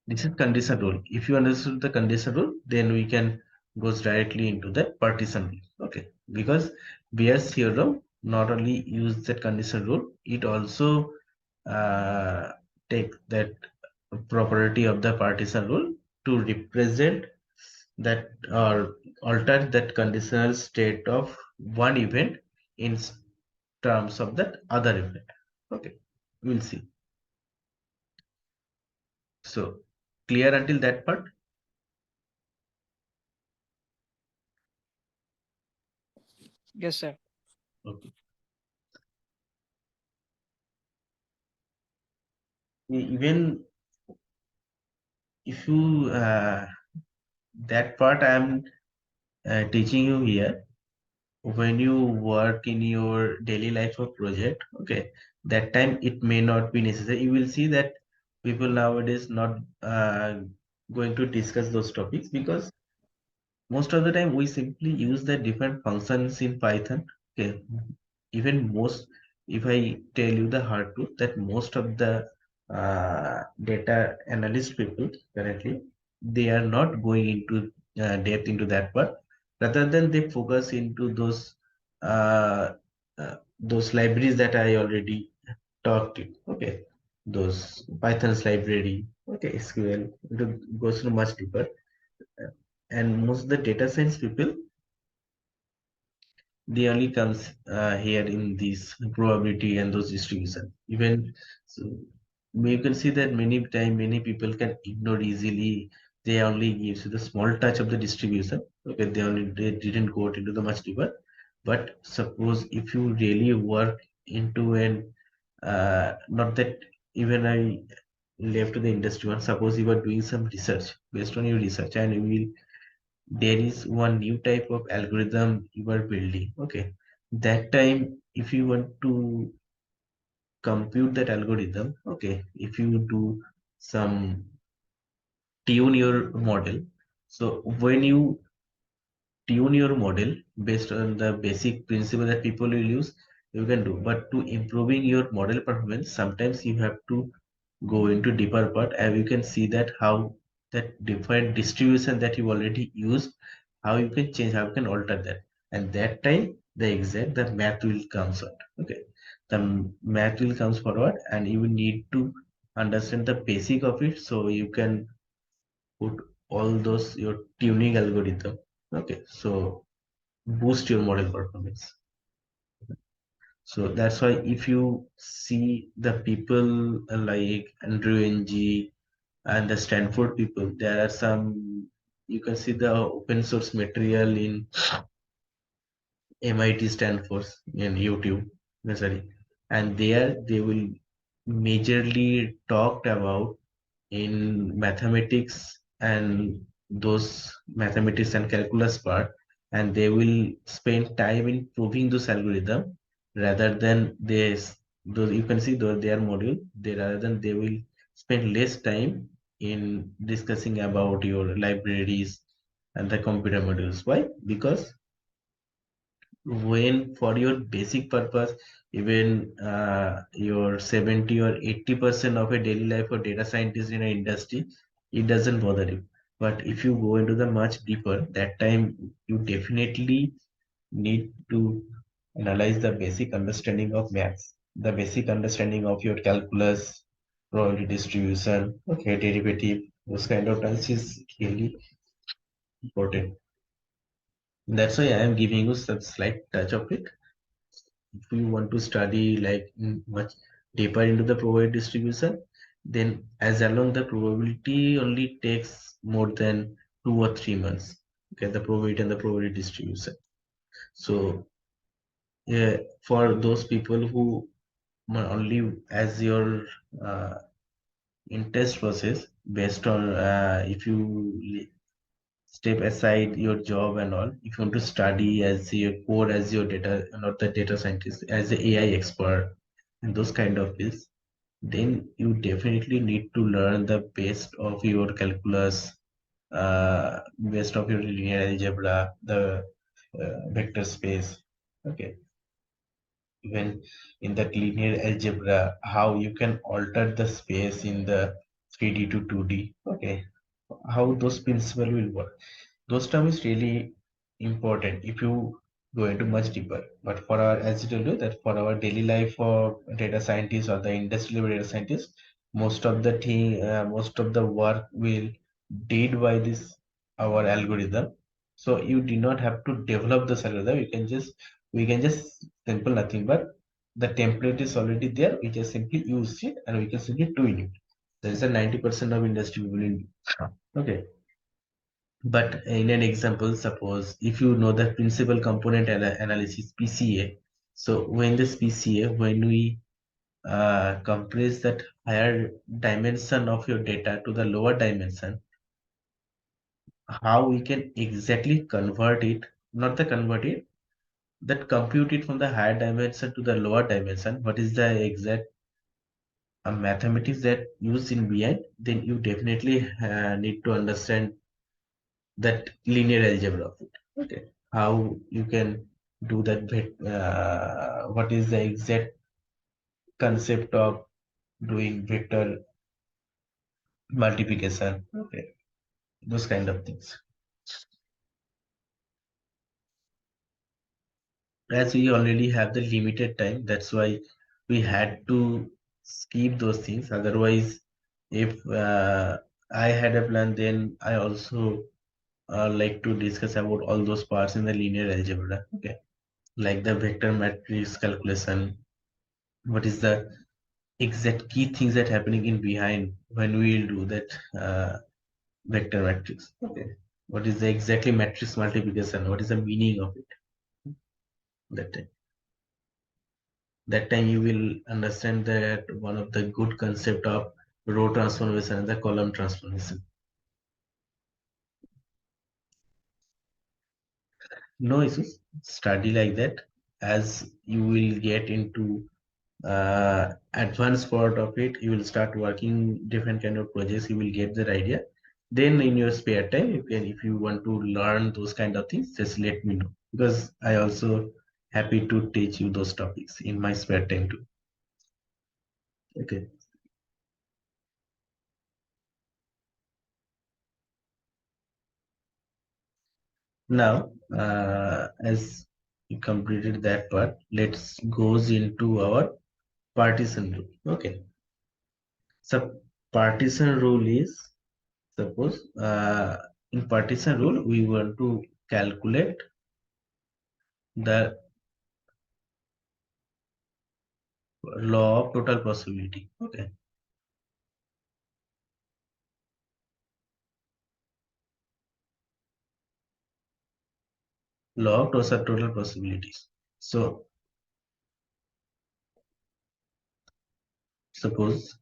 Speaker 1: This is condition rule. If you understood the condition rule, then we can goes directly into the partition rule. Okay, because Bayes theorem not only use that condition rule, it also uh, take that property of the partition rule to represent that or alter that conditional state of one event in terms of that other event. Okay, we'll see. So clear until that part?
Speaker 2: Yes, sir.
Speaker 1: Okay. Even if you that part I am teaching you here, when you work in your daily life or project, okay, that time it may not be necessary. You will see that people nowadays not going to discuss those topics because most of the time we simply use the different functions in Python. Okay, even most, if I tell you the hard truth, that most of the data analyst people currently, they are not going into depth into that part. Rather than they focus into uh, those libraries that I already talked to. Okay, those Python's library, okay, SQL, it goes to much deeper. And most of the data science people, they only comes here in these probability and those distribution. Even so, you can see that many time many people can ignore easily. They only gives you the small touch of the distribution. Okay, they didn't go into the much deeper. But suppose if you really work into an not that even I left to the industry one. Suppose you are doing some research based on your research, and you will there is one new type of algorithm you are building. Okay, that time if you want to compute that algorithm, okay, if you do some tune your model, so when you tune your model based on the basic principle that people will use, you can do. But to improving your model performance, sometimes you have to go into deeper part, and you can see that how that different distribution that you already used, how you can change, how you can alter that. And that time the math will comes out. Okay, the math will comes forward, and you will need to understand the basic of it, so you can put all those your tuning algorithm. Okay, so boost your model performance. So that's why if you see the people like Andrew Ng and the Stanford people, there are some, you can see the open source material in MIT, Stanford, in YouTube, no, sorry, and there they will majorly talked about in mathematics and those mathematics and calculus part, and they will spend time in proving those algorithm rather than this those you can see their module they rather than they will spend less time in discussing about your libraries and the computer modules. Why? Because when for your basic purpose, even your 70 or 80% of a daily life for data scientist in an industry, it doesn't bother you. But if you go into the much deeper, that time you definitely need to analyze the basic understanding of maths, the basic understanding of your calculus, probability distribution, okay, derivative, those kind of things is really important. That's why I am giving you such slight touch of it. If you want to study like much deeper into the probability distribution, then as along the probability only takes more than 2 or 3 months. Okay, the probability and the probability distribution. So yeah, for those people who only as your uh, interest process based on if you step aside your job and all, if you want to study as your core as your data, not the data scientist, as the AI expert and those kind of fields, then you definitely need to learn the base of your calculus, base of your linear algebra, the vector space. Okay, even in that linear algebra, how you can alter the space in the 3D to 2D. Okay, how those principle will work. Those terms is really important if you go into much deeper. But for our, as you told you, that for our daily life for data scientists or the industry level data scientists, most of the work will did by this our algorithm. So you do not have to develop this algorithm. We can just simple nothing but the template is already there. We just simply use it and we can simply tune it. There is a 90% of industry will in. Okay. But in an example, suppose if you know the principal component analysis PCA, so when this PCA, when we compress that higher dimension of your data to the lower dimension, how we can exactly convert it, not the convert it, that compute it from the higher dimension to the lower dimension, what is the exact mathematics that used in behind, then you definitely need to understand that linear algebra of it. Okay, how you can do that bit, what is the exact concept of doing vector multiplication. Okay, those kind of things. As we already have the limited time, that's why we had to skip those things. Otherwise, if I had a plan, then I also like to discuss about all those parts in the linear algebra. Okay, like the vector matrix calculation. What is the exact key things that happening in behind when we will do that vector matrix? Okay, what is the exactly matrix multiplication? What is the meaning of it? That time. That time you will understand that one of the good concept of row transformation and the column transformation. No issues. Study like that. As you will get into advanced part of it, you will start working different kind of projects. You will get that idea. Then in your spare time, you can, if you want to learn those kind of things, just let me know, because I also happy to teach you those topics in my spare time too. Okay. Now, as we completed that part, let's goes into our partition rule. Okay. So partition rule is, suppose in partition rule we want to calculate the law of total possibility. Okay. Law of total possibilities. So suppose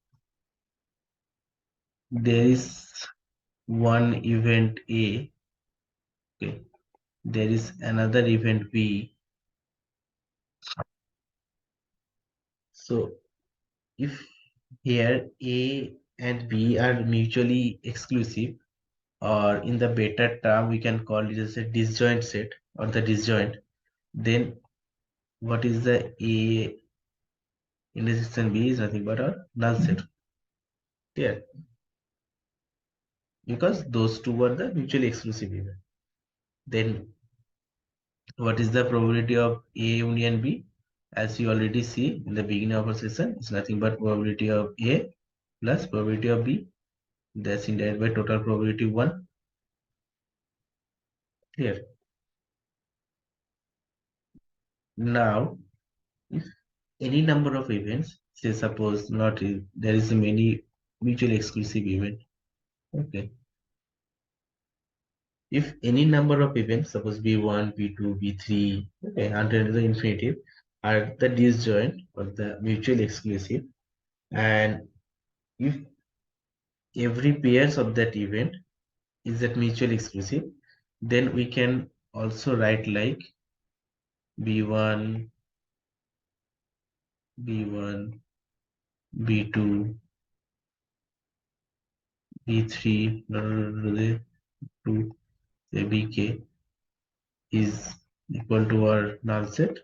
Speaker 1: there is one event A, okay, there is another event B. So if here A and B are mutually exclusive, or in the better term we can call it as a disjoint set or the disjoint, then what is the A intersection B is nothing but a null set. Clear? Because those two are the mutually exclusive event. Then what is the probability of A union B? As you already see in the beginning of our session, it's nothing but probability of A plus probability of B. That's indicated by total probability 1. Here. Now, if any number of events, say suppose not there is many mutually exclusive event. Okay. If any number of events, suppose B1, B2, B3, okay, until the infinitive, are the disjoint or the mutually exclusive, and if every pairs of that event is that mutually exclusive, then we can also write like B1, B1, B2, B3, to say BK is equal to our null set.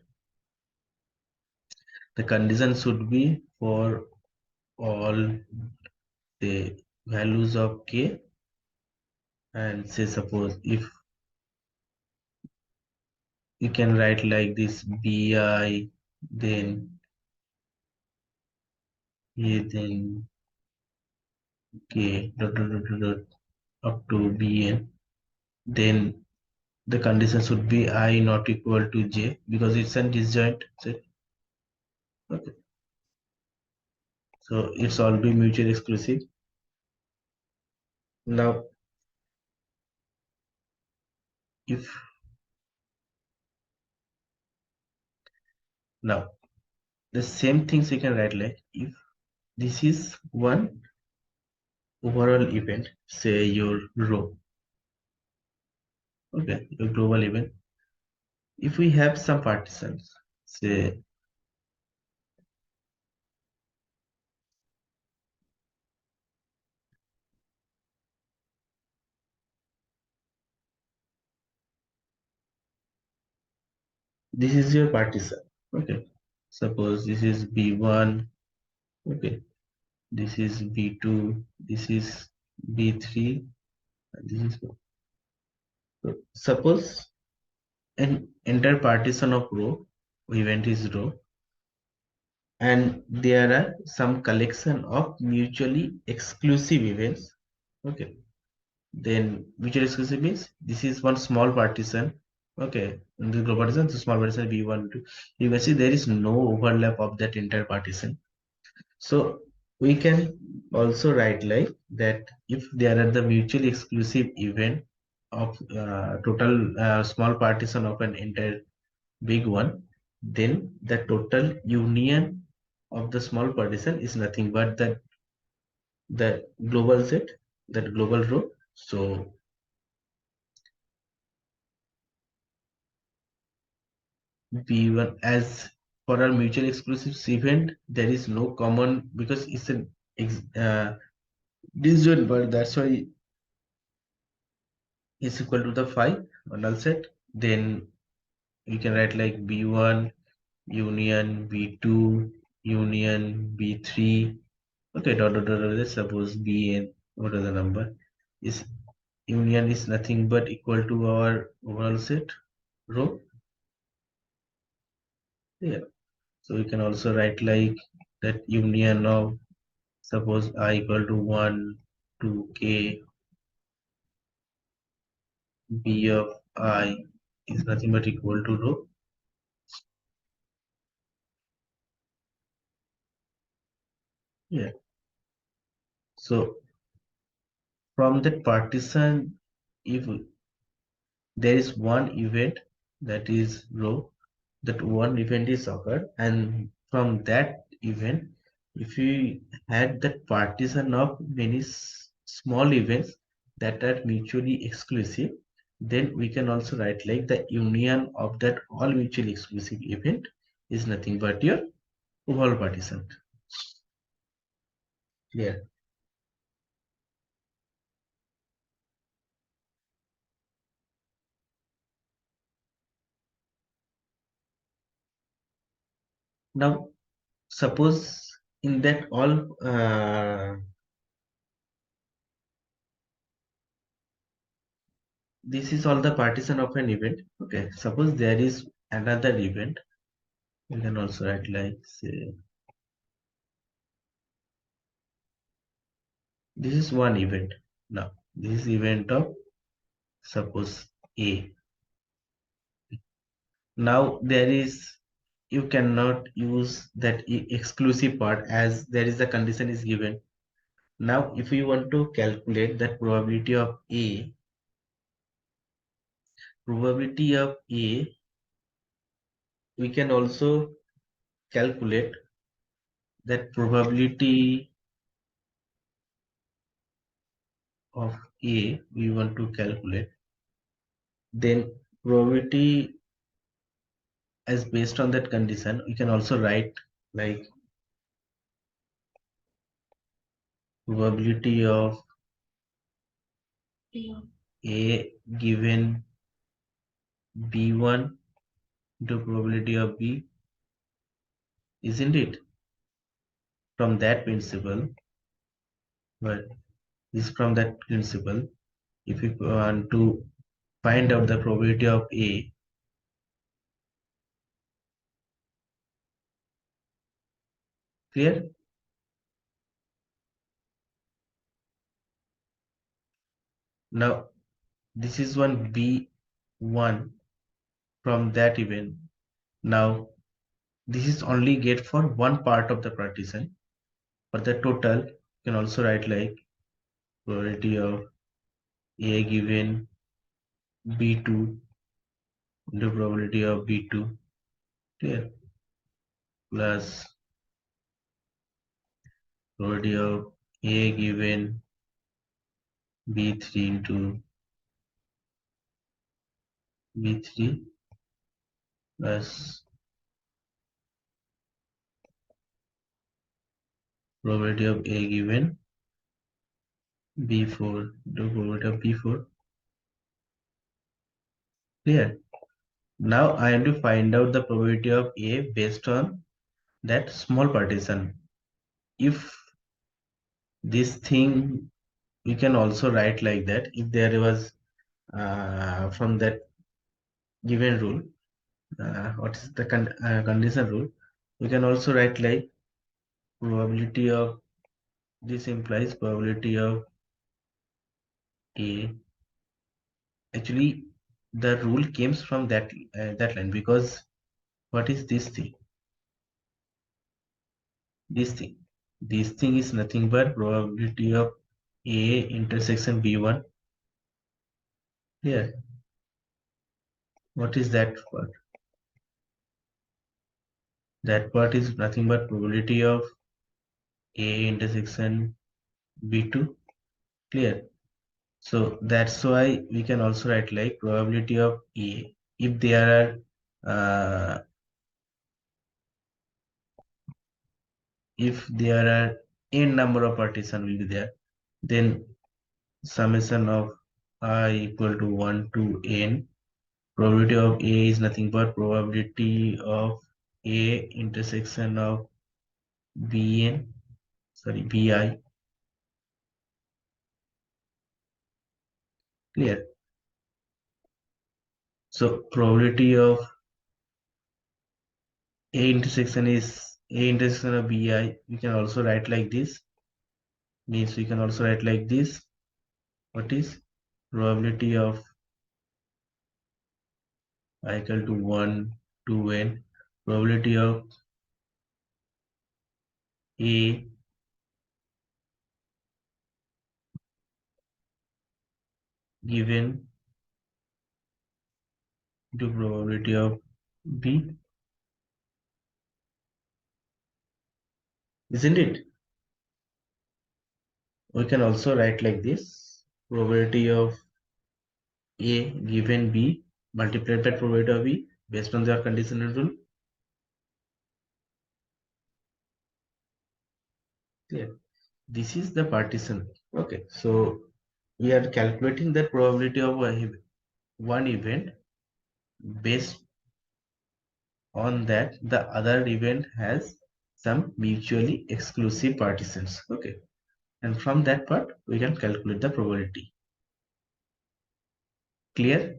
Speaker 1: The condition should be for all the values of K, and say suppose if you can write like this bi, then a, then K up to bn, then the condition should be I not equal to j because it's a disjoint set. Okay, so it's all be mutually exclusive. Now if now the same things you can write like if this is one overall event, say your row, okay, your global event. If we have some partitions, say this is your partition, okay, suppose this is b1, okay, this is b2, this is b3, and this is so suppose an entire partition of row event is row, and there are some collection of mutually exclusive events. Okay, then mutually exclusive means this is one small partition. Okay, in the global partition, the small partition v1 2, you can see there is no overlap of that entire partition. So we can also write like that if there are the mutually exclusive event of total small partition of an entire big one, then the total union of the small partition is nothing but the global set, that global row. So B1, as for our mutual exclusive event, there is no common because it's an disjoint, but that's why is equal to the 5 null set. Then you can write like B1 union B2 union B3. Okay, let's suppose Bn, what are the number, is union is nothing but equal to our overall set row. Yeah, so we can also write like that union of suppose I equal to 1 to k b of I is nothing but equal to row. Yeah, so from that partition, if there is one event that is row, that one event is occurred, and from that event, if we had that partition of many small events that are mutually exclusive, then we can also write like the union of that all mutually exclusive event is nothing but your overall partition. Clear? Now suppose in that all this is all the partition of an event. Okay, suppose there is another event, you can also write like say this is one event. Now this is event of suppose A. Now there is, you cannot use that exclusive part as there is a condition is given. Now if you want to calculate that probability of A, we can also calculate that probability of A we want to calculate, then probability as based on that condition we can also write like probability of A given B1 into probability of B, isn't it? From that principle, but is from that principle, if you want to find out the probability of A, clear? Now this is one B1 from that event. Now this is only get for one part of the partition. For the total, you can also write like probability of A given B2 into probability of B2, clear, plus probability of A given B3 into B3 plus probability of A given B4 into probability of B4, clear. Now I am to find out the probability of A based on that small partition. If this thing, we can also write like that, if there was from that given rule, what is the condition rule, We can also write like probability of, this implies probability of A. Actually, the rule comes from that line, because what is this thing? This thing. This thing is nothing but probability of A intersection B1. Here, what is that part? That part is nothing but probability of A intersection B2. Clear? So that's why we can also write like probability of A. If there are n number of partition will be there, then summation of I equal to 1 to n. Probability of A is nothing but probability of A intersection of Bn, sorry, Bi. Clear? So probability of A intersection is A intersection of Bi. We can also write like this. Means we can also write like this. What is probability of I equal to 1 to n? Probability of A given to probability of B, isn't it? We can also write like this: probability of A given B multiplied by probability of B based on their conditional rule. Clear? This is the partition. Okay, so we are calculating the probability of one event. Based on that, the other event has some mutually exclusive partitions. Okay, and from that part we can calculate the probability. Clear?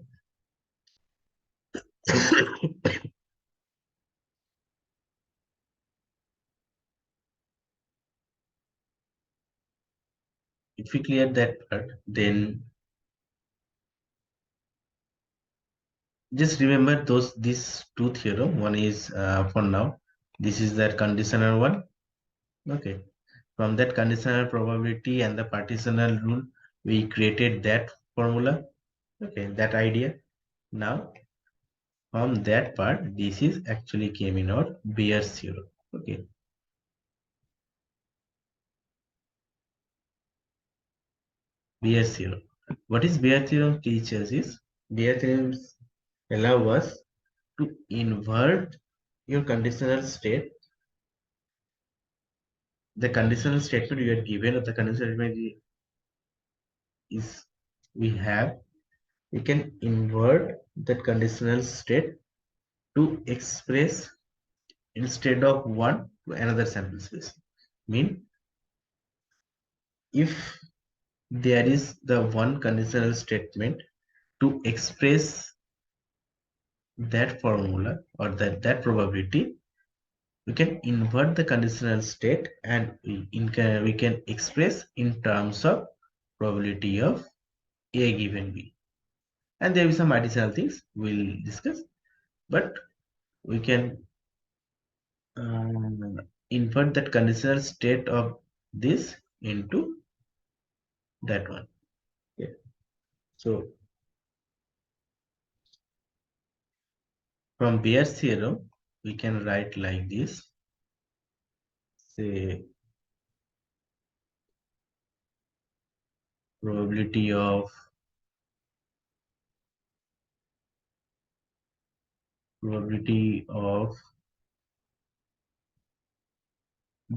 Speaker 1: If we clear that part, then just remember these two theorem. One is for now, this is the conditional one. Okay, from that conditional probability and the partitional rule, we created that formula. Okay, that idea. Now from that part, this is actually came in our Bayes theorem. Okay, Bayes theorem. What is Bayes theorem teaches is Bayes theorem allow us to invert your conditional state. The conditional statement you are given, or the conditional statement is we can invert that conditional state to express instead of one to another sample space. Mean, if there is the one conditional statement, to express that formula or that probability, we can invert the conditional state, and we can express in terms of probability of A given B. And there will be some additional things we'll discuss, but we can invert that conditional state of this into that one. Okay. So from Bayes theorem, we can write like this. Say probability of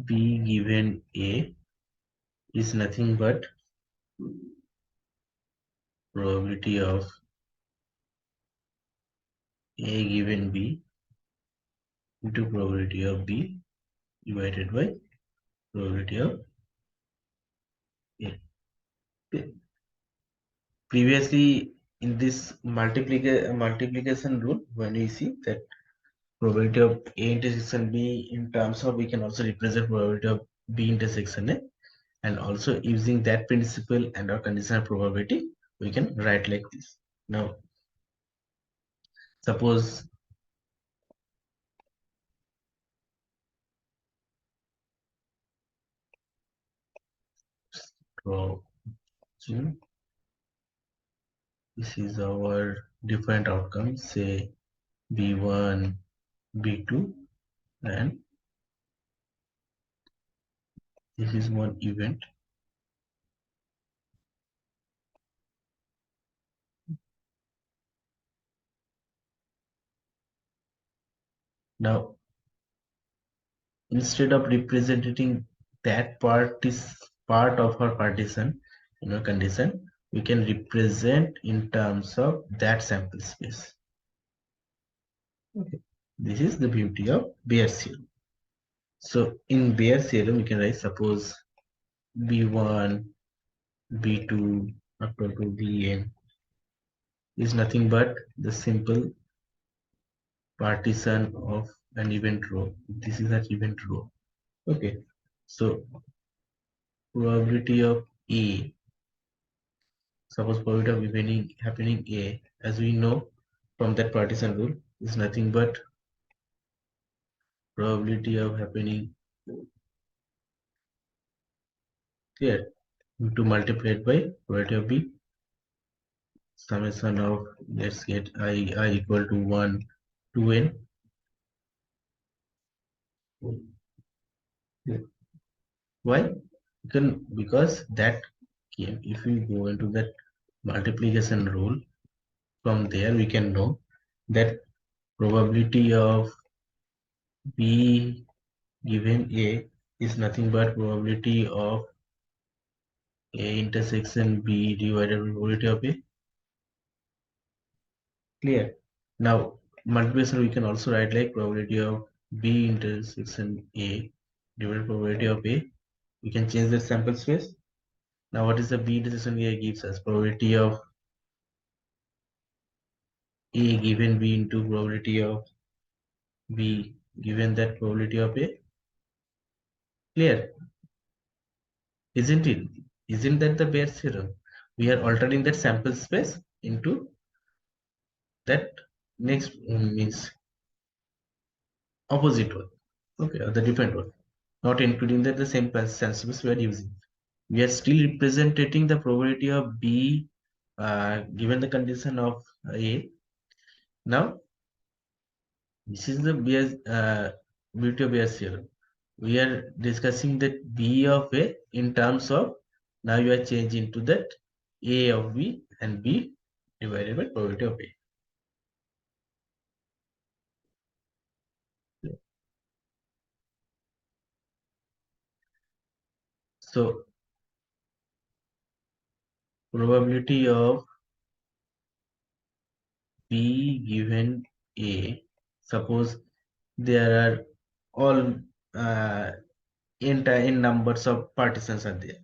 Speaker 1: B given A is nothing but probability of A given B into probability of B divided by probability of A. Okay. Previously, in this multiplication rule, when we see that probability of A intersection B in terms of, we can also represent probability of B intersection A, and also using that principle and our conditional probability, we can write like this. Now, suppose this is our different outcomes, say B1, B2, and this is one event. Now, instead of representing that part of our partition, condition, we can represent in terms of that sample space. Okay. This is the beauty of Bayes theorem. So in Bayes theorem, we can write, suppose B1, B2 up to Bn is nothing but the simple partition of an event row. This is an event row. Okay. So probability of A, suppose probability of happening A, as we know from that partition rule, is nothing but probability of happening here to multiply it by probability of B, summation of, let's get I equal to 1 to n. Why? Because that came, if we go into that multiplication rule, from there we can know that probability of B given A is nothing but probability of A intersection B divided by probability of A. Clear? Now, multiplication we can also write like probability of B intersection A divided by probability of A. We can change the sample space. Now, what is the B intersection A gives us? Probability of A given B into probability of B given that probability of A. Clear? Isn't it? Isn't that the Bayes theorem? We are altering that sample space into that next means opposite one. Okay, or the different one. Not including that the same sample space we are using. We are still representing the probability of B given the condition of A. Now, this is the beauty of Bayes theorem. We are discussing that B of A in terms of, now you are changing to that A of B and B divided by probability of A. So probability of B given A, suppose there are all in numbers of partitions are there.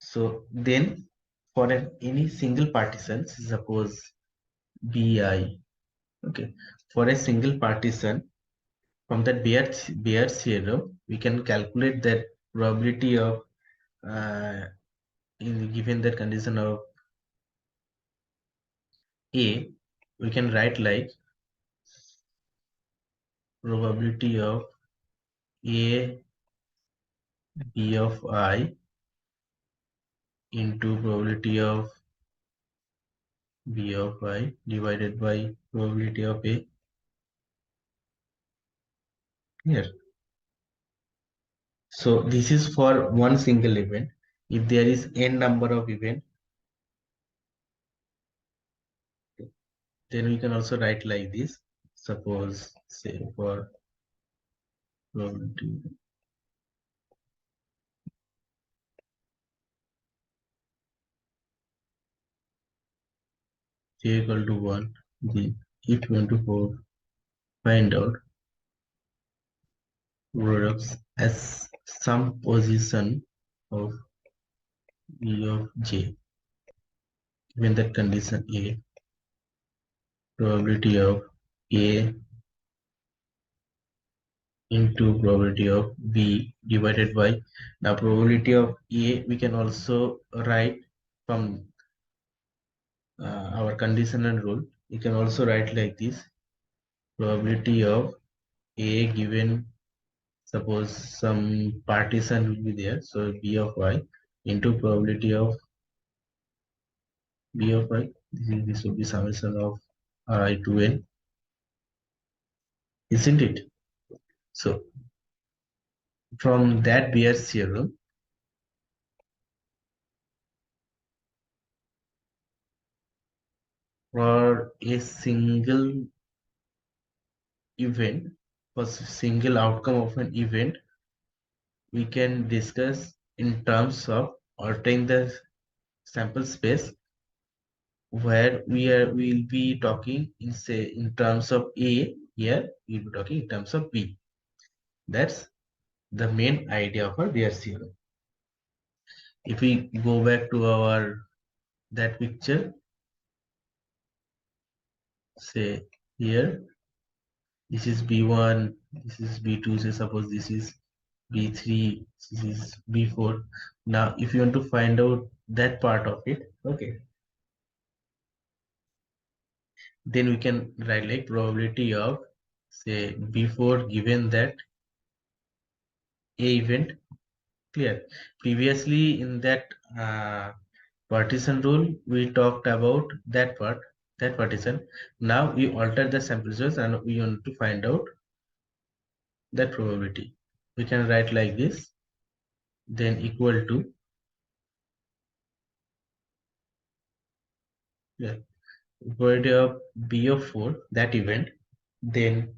Speaker 1: So then for any single partition, suppose Bi, okay, for a single partition, from that Bayes theorem, we can calculate that probability of given that condition of A, we can write like probability of A B of I into probability of B of I divided by probability of A here. So this is for one single event. If there is n number of event, then we can also write like this. Suppose say for probability j equal to 1, then if you want to find out products as some position of B of j, given that condition A, probability of A into probability of B divided by, now probability of A we can also write from our conditional rule. You can also write like this: probability of A given, suppose some partition will be there, so B of Y into probability of B of Y. This will be summation of Ri to N, isn't it? So from that Bayes theorem, for a single event, for single outcome of an event, we can discuss in terms of altering the sample space, where we will be talking in, say, in terms of A. Here we'll be talking in terms of B. That's the main idea of our Bayes theorem. If we go back to our that picture, say here, this is B1, this is B2, say suppose this is B3, this is B4. Now if you want to find out that part of it, okay, then we can write like probability of, say, B4 given that A event. Clear. Previously in that partition rule, we talked about that part, that partition. Now we alter the sample size and we want to find out that probability. We can write like this, then equal to, yeah, probability of B of 4, that event, then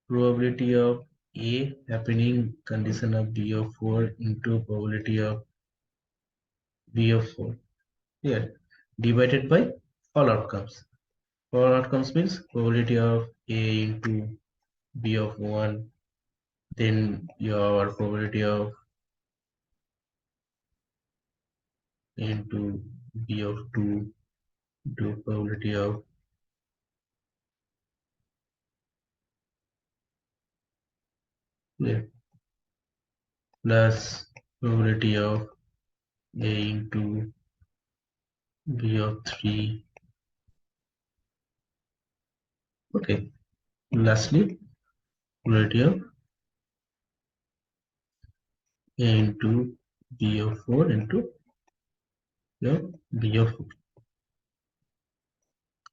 Speaker 1: probability of A happening condition of B of 4 into probability of B of 4, here, divided by all outcomes. All outcomes means probability of A into B of 1, then your probability of into B of 2 into probability of, yeah, plus probability of A into B of 3. Okay. Lastly, probability of A into B of 4 into your B of 4.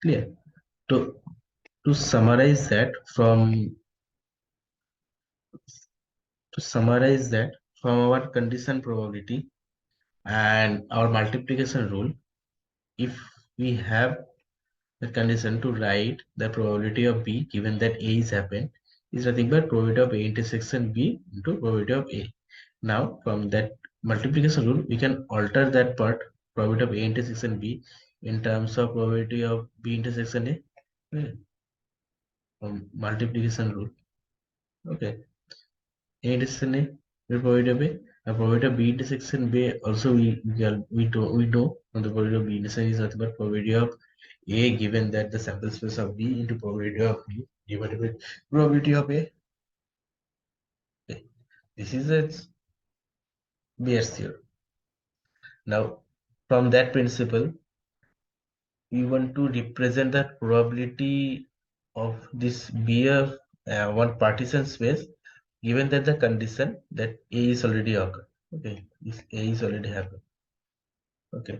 Speaker 1: Clear? To summarize that from our condition probability and our multiplication rule, if we have the condition to write the probability of B given that A is happened, is nothing but probability of A intersection B into probability of A. Now from that multiplication rule, we can alter that part, probability of A intersection B, in terms of probability of B intersection A, okay, from multiplication rule. Okay, A intersection A, the probability of A, the probability of B intersection B also we know from the probability of B intersection is nothing but probability of A given that the sample space of B into probability of B divided by probability of A. Okay. This is its Bayes theorem. Now, from that principle, we want to represent the probability of this BF one partition space given that the condition that A is already occurred. Okay, this A is already happened. Okay,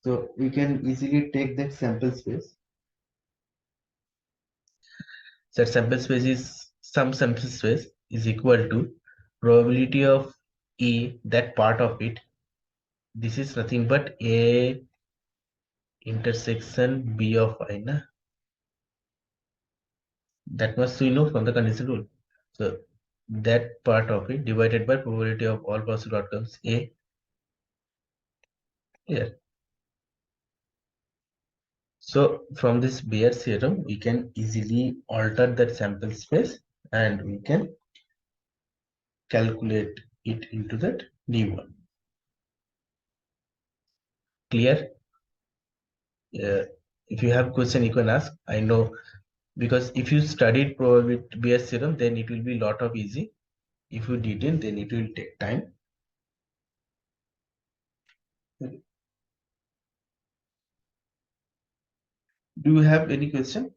Speaker 1: so we can easily take that sample space. That sample space is some sample space is equal to probability of A, that part of it. This is nothing but A intersection B of I, na? That must we know from the condition rule. So that part of it divided by probability of all possible outcomes A here. So from this Bayes theorem, we can easily alter that sample space and we can calculate it into that D1. Clear? If you have question, you can ask. I know Because if you studied probability Bayes theorem, then it will be lot of easy. If you didn't, then it will take time. Do you have any question?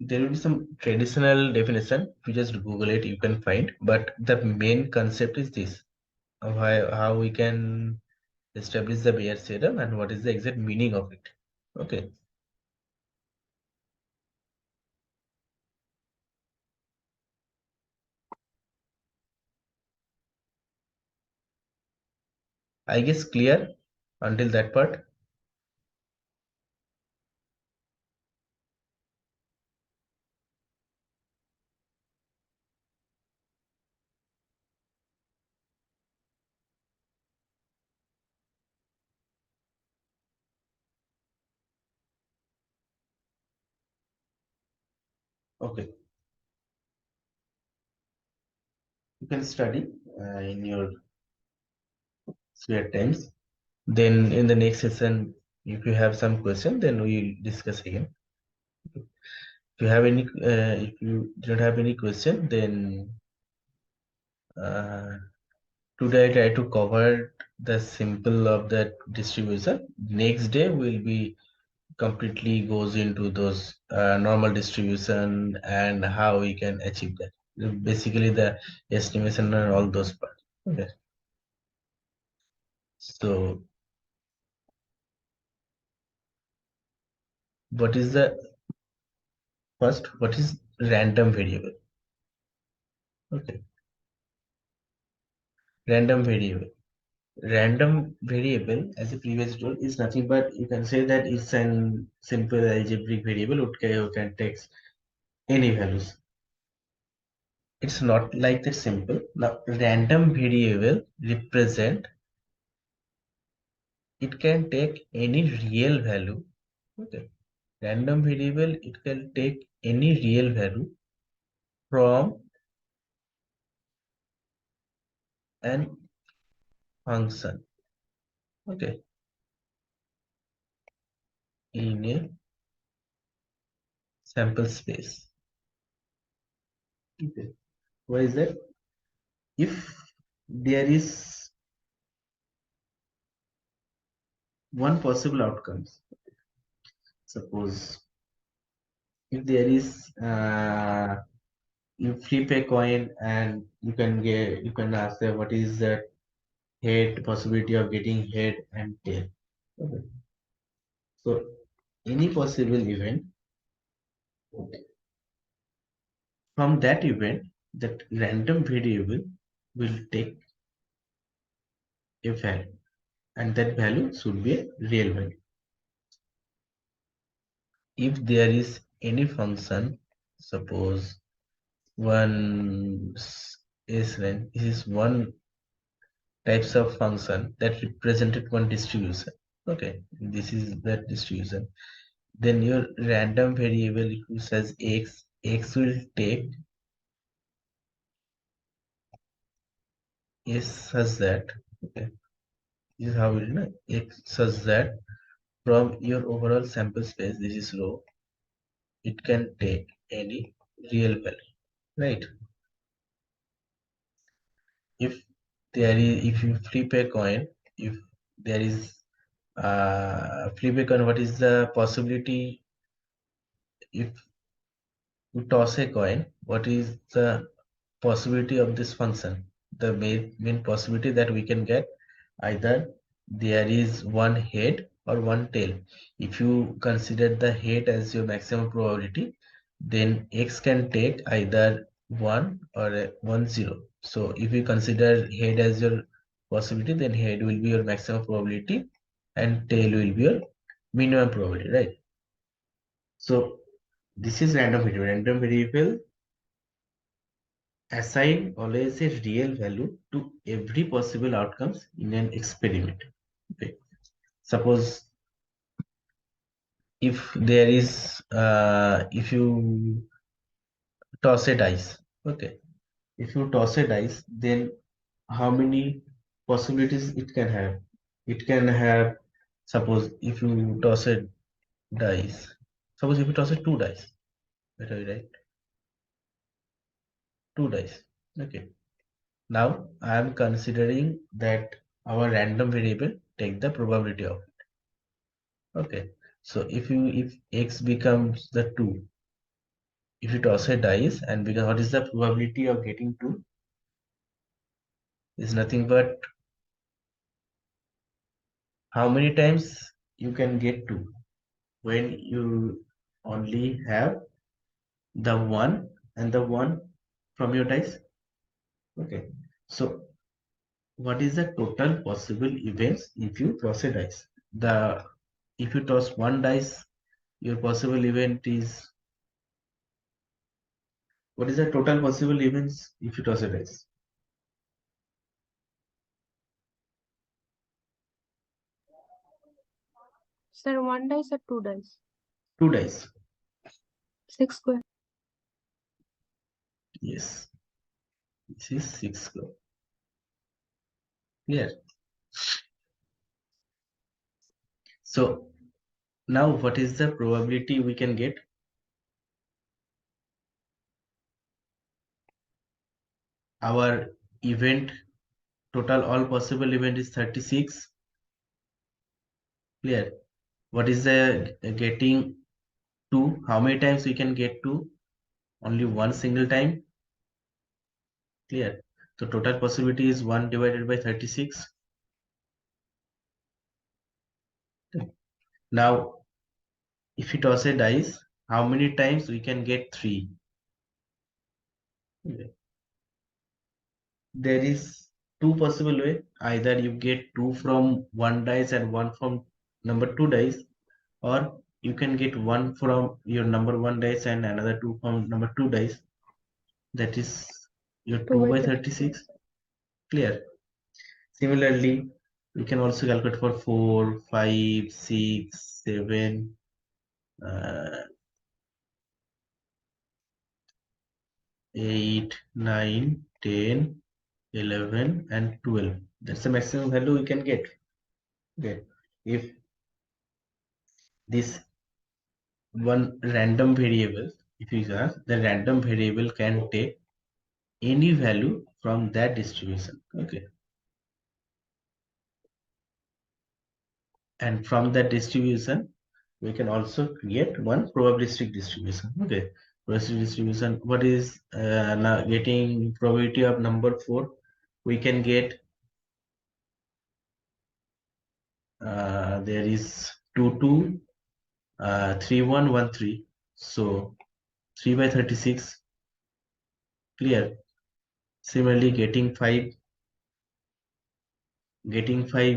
Speaker 1: There will be some traditional definition. If you just Google it, you can find. But the main concept is this: of how we can establish the Bayes theorem and what is the exact meaning of it. Okay. I guess clear until that part. Okay. You can study in your spare times. Then in the next session, if you have some question, then we'll discuss again. If you have any, if you don't have any question, then uh, today I try to cover the simple of that distribution. Next day will be completely goes into those normal distribution and how we can achieve that. Basically the estimation and all those parts. Okay. So what is the first? What is random variable? Okay. Random variable. Random variable, as a previous told, is nothing but you can say that it's an simple algebraic variable who can take any values. It's not like that simple. Now, random variable represent it can take any real value. Okay. Random variable it can take any real value from an function. Okay. In a sample space. Okay. Why is that? If there is one possible outcomes, suppose if there is you flip a coin and you can ask them what is the head possibility of getting head and tail. Okay. So any possible event, from that event, that random variable will take a value, and that value should be a real value. If there is any function, suppose one is this is one types of function that represented one distribution. Okay, this is that distribution. Then your random variable who says x will take is such that, okay, this is how it know x such that from your overall sample space, this is rho, it can take any real value, right? If there is, if you flip a coin, if there is flip a coin, what is the possibility if you toss a coin? What is the possibility of this function? The main possibility that we can get either there is one head or one tail. If you consider the head as your maximum probability, then x can take either 1 or 1 0. So if you consider head as your possibility, then head will be your maximum probability and tail will be your minimum probability, right? So this is random variable. Random variable assign always a real value to every possible outcomes in an experiment. Okay. Suppose if there is if you toss a dice, okay, if you toss a dice, then how many possibilities it can have. It can have, suppose if you toss a dice, suppose if you toss a two dice, better right? Two dice. Okay. Now I am considering that our random variable take the probability of it. Okay. So if x becomes the two, if you toss a dice and because what is the probability of getting two is nothing but how many times you can get two when you only have the one and the one from your dice. Okay. So what is the total possible events if you toss a dice? The if you toss one dice, your possible event is what is the total possible events if you toss a dice?
Speaker 3: Sir, one dice or two dice?
Speaker 1: Two dice.
Speaker 3: 6 square.
Speaker 1: Yes. This is 6 square. Clear. So now what is the probability we can get? Our event total all possible event is 36. Clear. What is the getting two? How many times we can get two? Only one single time. Clear. So total possibility is 1 divided by 36. Now if you toss a dice, how many times we can get three? There is two possible way. Either you get two from one dice and one from number two dice, or you can get one from your number one dice and another two from number two dice. That is your 2 by 36. Clear. Similarly, we can also calculate for 4, 5, 6, 7, 8, 9, 10, 11, and 12. That's the maximum value we can get. Okay. If this one random variable, if you ask, the random variable can take any value from that distribution. Okay. And from that distribution, we can also create one probabilistic distribution. Okay. Probabilistic distribution, what is now getting probability of number 4? We can get there is 2 2 3 1 1 3, so 3 by 36. Clear. Similarly, getting 5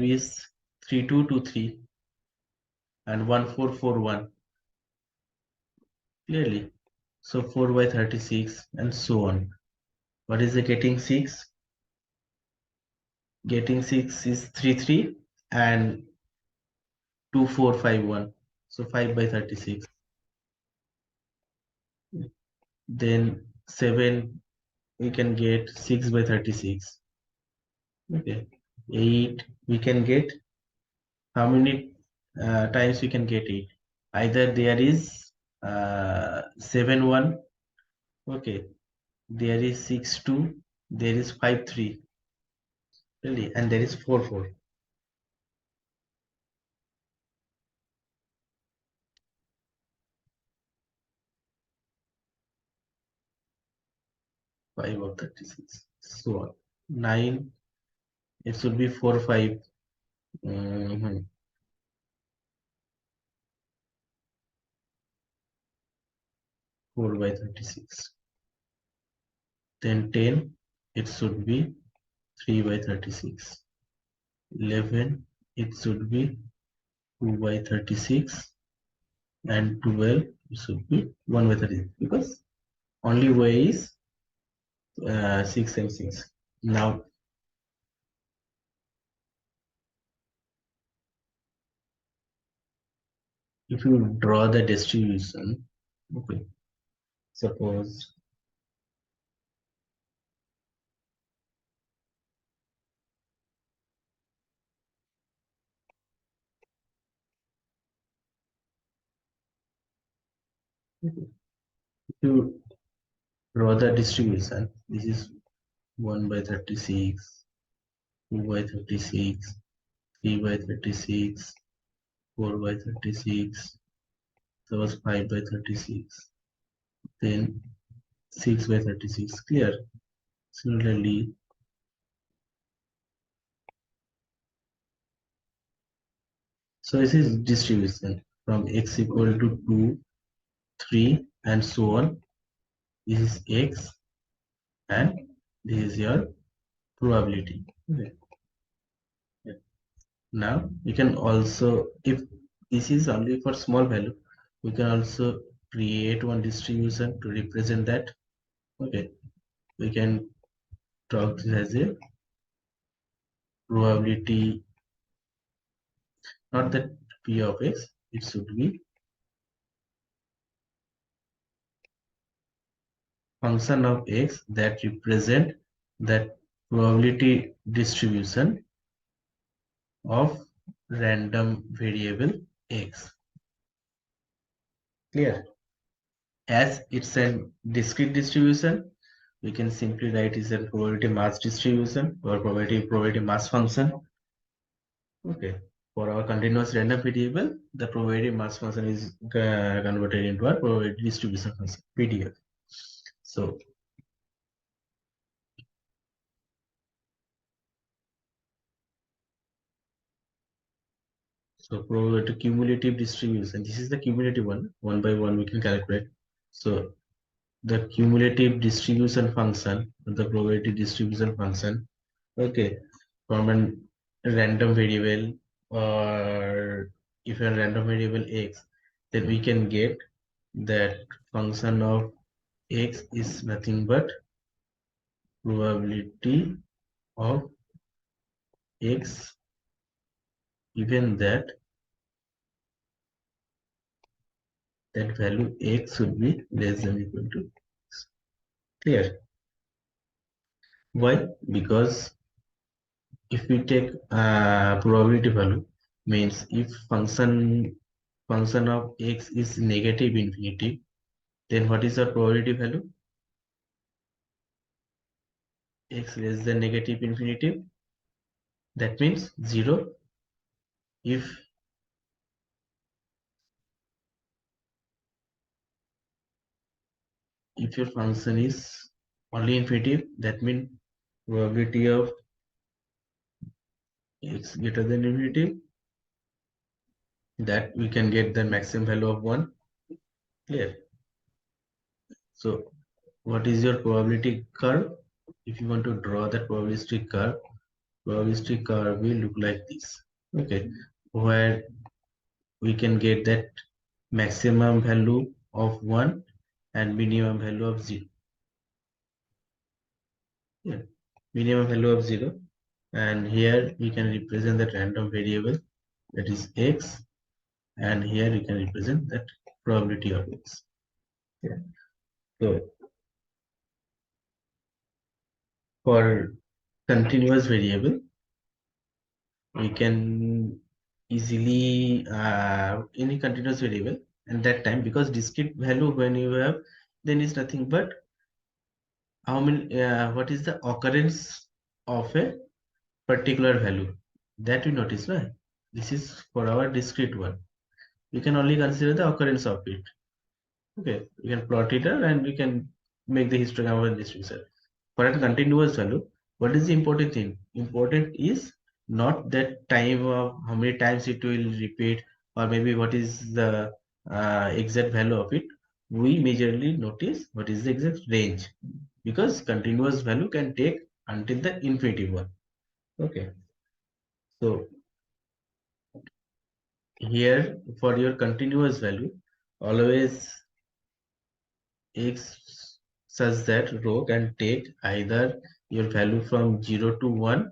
Speaker 1: is 3 2 2 3 and 1 4 4 1. Clearly. So 4 by 36 and so on. What is the getting 6? Getting 6 is 3 3 and 2 4 5 1. So 5 by 36. Then 7 we can get 6 by 36. Okay. 8 we can get how many times we can get 8? Either there is 7 1. Okay. There is 6 2. There is 5 3. Really, and there is 4 4. 5 of 36. So on. 9, it should be 4 5. 4 by 36. Then 10, it should be 3 by 36. 11, it should be 2 by 36. And 12, it should be 1 by 36. Because only way is 6 and 6. Now, if you draw the distribution, okay, suppose To draw the distribution, this is 1 by 36, 2 by 36, 3 by 36, 4 by 36, suppose 5 by 36, then 6 by 36. Clear? Similarly, so this is distribution from x equal to 2, 3, and so on. This is x, and this is your probability. Okay. Now we can also, if this is only for small value, we can also create one distribution to represent that. Okay, we can talk this as a probability, not that p of x, it should be function of x that represent that probability distribution of random variable x. Clear? As it's a discrete distribution, we can simply write is a probability mass distribution or probability mass function. Okay. For our continuous random variable, the probability mass function is converted into our probability distribution function, PDF. So probability cumulative distribution. This is the cumulative one by one we can calculate. So the cumulative distribution function, the probability distribution function, okay, from a random variable, or if a random variable x, then we can get that function of x is nothing but probability of x given that value x should be less than equal to x. Clear? Why? Because if we take probability value, means if function of x is negative infinity, then what is the probability value? X less than negative infinity, that means 0. If your function is only infinitive, that means probability of x greater than infinity, that we can get the maximum value of 1. Clear? So what is your probability curve? If you want to draw that probabilistic curve will look like this. Okay, where we can get that maximum value of 1 and minimum value of 0. Yeah, minimum value of 0, and here we can represent that random variable, that is x, and here we can represent that probability of x. Yeah. So for continuous variable, we can easily any continuous variable, and that time, because discrete value when you have, then is nothing but how many what is the occurrence of a particular value, that we notice, right? This is for our discrete one. We can only consider the occurrence of it. Okay, we can plot it out and we can make the histogram of distribution. For a continuous value, what is the important thing? Important is not that time of how many times it will repeat, or maybe what is the exact value of it. We majorly notice what is the exact range, because continuous value can take until the infinity one. Okay, so here for your continuous value, always x such that row can take either your value from 0 to 1,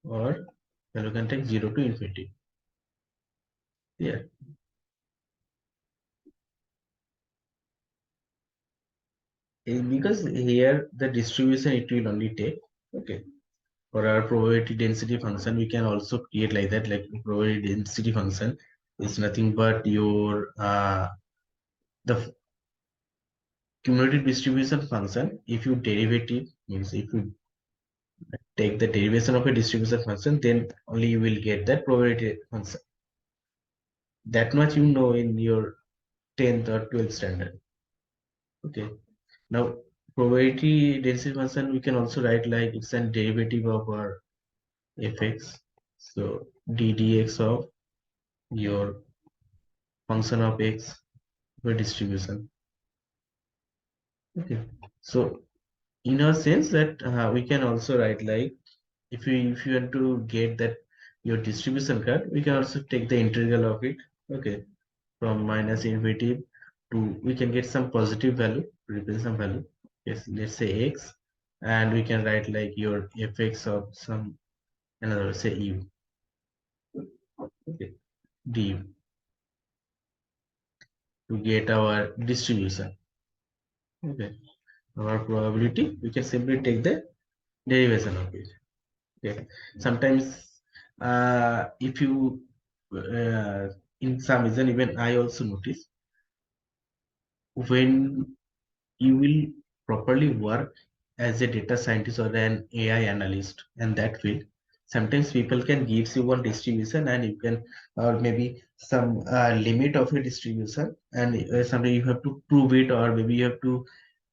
Speaker 1: or value can take 0 to infinity. Yeah, because here the distribution it will only take. Okay, for our probability density function, we can also create like that, like probability density function is nothing but your the cumulative distribution function, if you derivative means if you take the derivation of a distribution function, then only you will get that probability function. That much you know in your 10th or 12th standard. Okay. Now probability density function we can also write like it's a derivative of our fx. So ddx of your function of x for distribution. Okay. So in a sense that we can also write like if you want to get that your distribution curve, we can also take the integral of it. Okay, from minus infinity to we can get some positive value, represent some value. Yes, let's say x, and we can write like your fx of some another say u. Okay, du to get our distribution. Okay, our probability we can simply take the derivation of it. Okay, sometimes if you in some reason even I also notice when you will properly work as a data scientist or an AI analyst in that field, sometimes people can give you one distribution and you can or maybe some limit of a distribution and sometimes you have to prove it or maybe you have to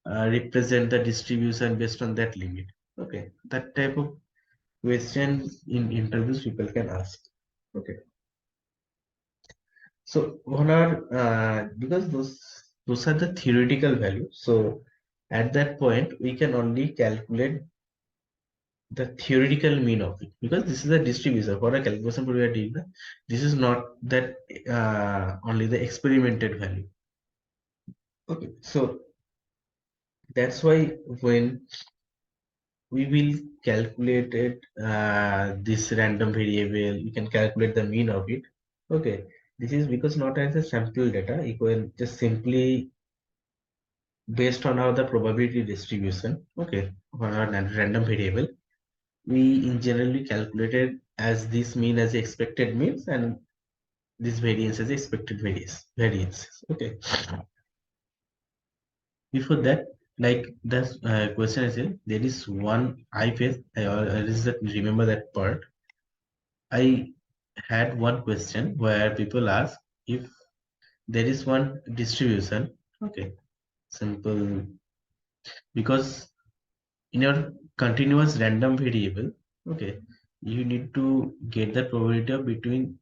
Speaker 1: represent the distribution based on that limit. Okay, that type of questions in interviews people can ask. Okay, so on our because those are the theoretical values. So at that point we can only calculate the theoretical mean of it because this is a distribution for a calculation we are doing. This is not that only the experimented value. Okay, so that's why when we will calculate it this random variable you can calculate the mean of it. Okay, this is because not as a sample data equal just simply based on our the probability distribution. Okay, on our random variable we in generally calculated as this mean as expected means and this variance as expected variances. Okay, before that like the question is there is one I faced I just remember that part. I had one question where people ask if there is one distribution. Okay, simple because in your continuous random variable, okay, you need to get the probability of between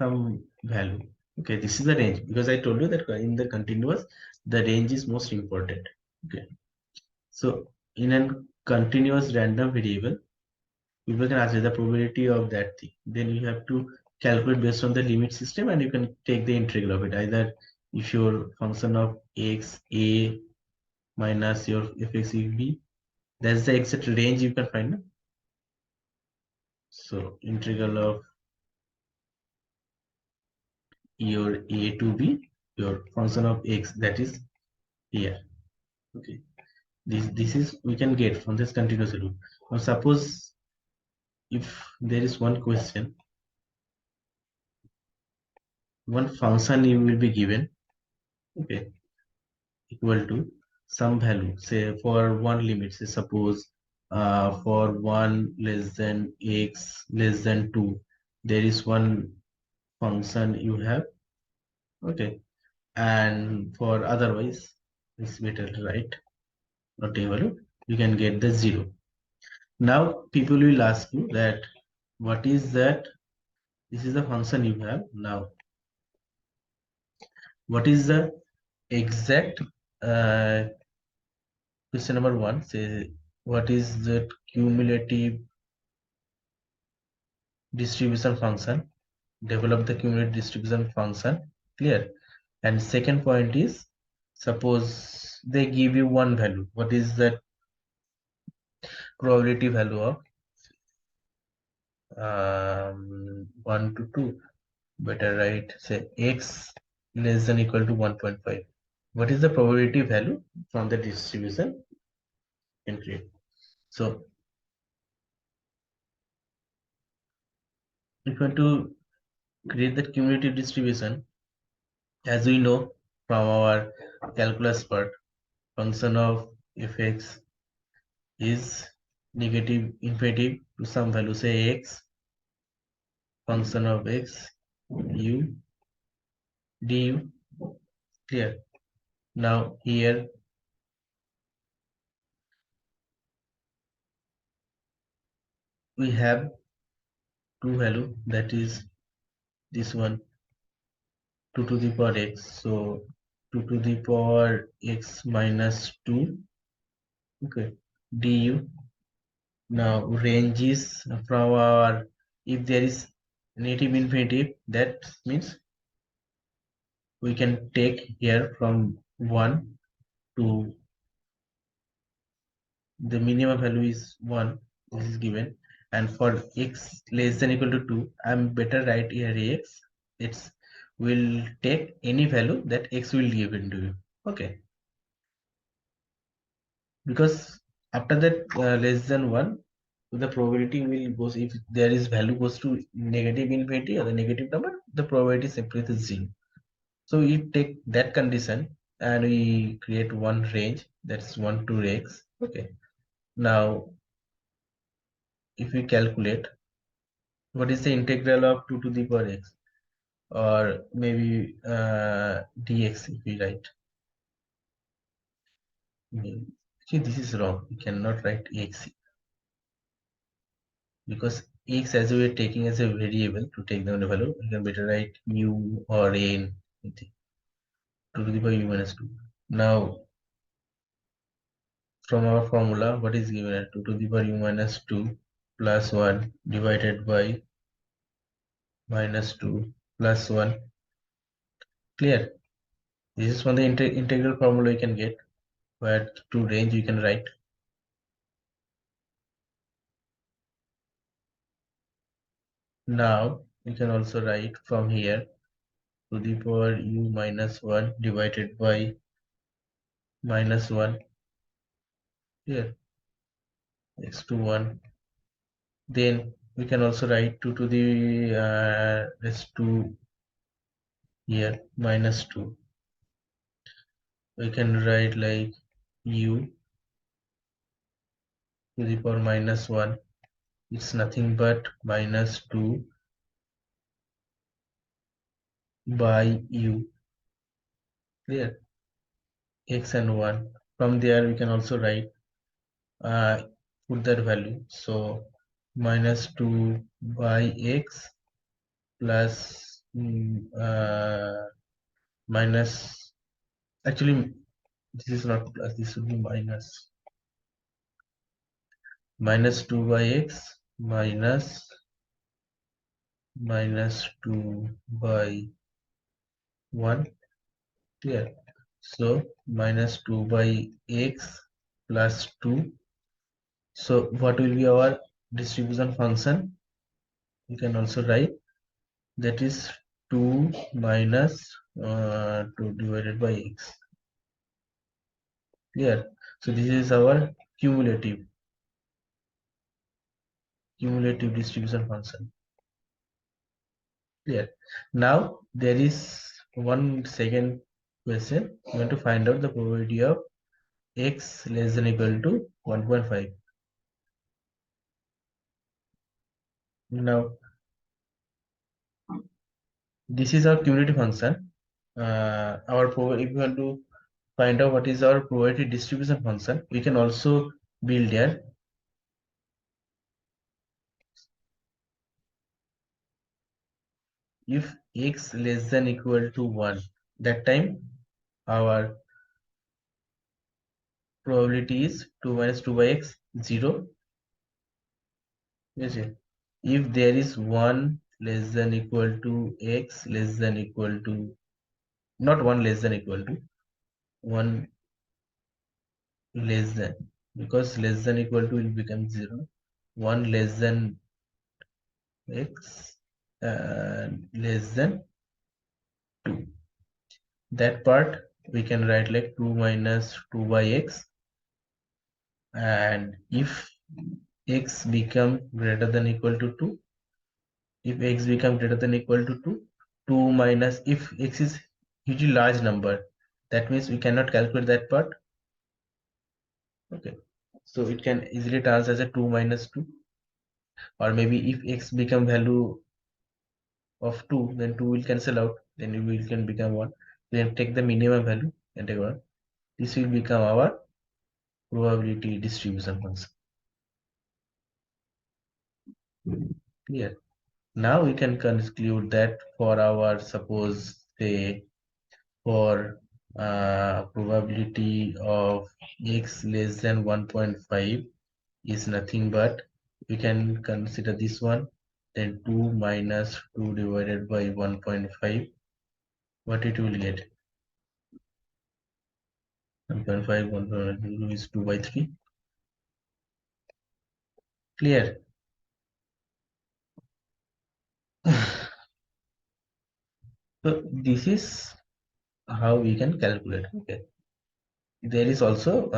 Speaker 1: some value. Okay, this is the range because I told you that in the continuous, the range is most important. Okay, so in a continuous random variable, people can ask you the probability of that thing. Then you have to calculate based on the limit system and you can take the integral of it. Either if your function of x a minus your fx b, that's the exact range you can find. So integral of your a to b, your function of x that is here. Okay, this is we can get from this continuous loop. Now suppose if there is one question, one function you will be given. Okay, equal to some value say for one limit say suppose for 1 less than x less than 2 there is one function you have. Okay, and for otherwise it's better to write not a value you can get the 0. Now people will ask you that what is that, this is the function you have. Now what is the exact question number one say what is the cumulative distribution function, develop the cumulative distribution function, clear. And second point is suppose they give you one value, what is that probability value of 1 to 2, better write say x less than equal to 1.5, what is the probability value from the distribution in create. So if you want to create that cumulative distribution, as we know from our calculus part, function of fx is negative infinitive to some value, say x, function of x u du. Clear? Now here we have two value, that is this one, 2 to the power x. So 2 to the power x minus 2, okay, du. Now range is from our, if there is native infinitive, that means we can take here from 1 to the minimum value is 1, this is given, and for x less than equal to 2, I'm better write here x, it's will take any value that x will give into you, okay, because after that less than 1, the probability will goes, if there is value goes to negative infinity or the negative number, the probability simply is 0. So we take that condition and we create one range, that's 1 to x, okay. Now if we calculate what is the integral of 2 to the power x, or maybe dx, if we write, see this is wrong, we cannot write x because x as we are taking as a variable to take down the value, we can better write u or a in 2 to the power u minus 2. Now from our formula, what is given at 2 to the power u minus 2 plus 1 divided by minus 2 plus 1. Clear? This is from the integral formula you can get, where to range you can write. Now you can also write from here to the power u minus 1 divided by minus 1. Here x to 1. Then we can also write 2 to the raised to here minus 2. We can write like u to the power minus 1. It's nothing but minus 2 by u. Clear? X and 1. From there we can also write put that value. So minus 2 by x plus minus, actually this is not plus, this should be minus. Minus 2 by x minus 2 by 1. Clear? So minus 2 by x plus 2. So what will be our distribution function? You can also write that is 2 minus 2 divided by x. Clear? So this is our cumulative distribution function. Clear? Now there is one second question. We want to find out the probability of x less than equal to 1.5. Now this is our cumulative function. If we want to find out what is our probability distribution function, we can also build here. If x less than equal to 1, that time our probability is 2 minus 2 by x, 0. Yes, yes. If there is 1 less than equal to x less than equal to, not 1 less than equal to, 1 less than, because less than equal to will become 0, 1 less than x and less than 2. That part we can write like 2 minus 2 by x, and if x become greater than equal to 2, if x become greater than equal to 2, 2 minus, if x is hugely large number, That means we cannot calculate that part. Okay, so it can easily turns as a 2 minus 2, or maybe if x become value of 2, then 2 will cancel out, then it will can become 1. Then take the minimum value and take 1. This will become our probability distribution function. Clear? Now we can conclude that for our, suppose say, for probability of x less than 1.5 is nothing but, we can consider this one, then 2 minus 2 divided by 1.5, what it will get? 1.5, 1.5 is 2 by 3. Clear? So this is how we can calculate. Okay. There is also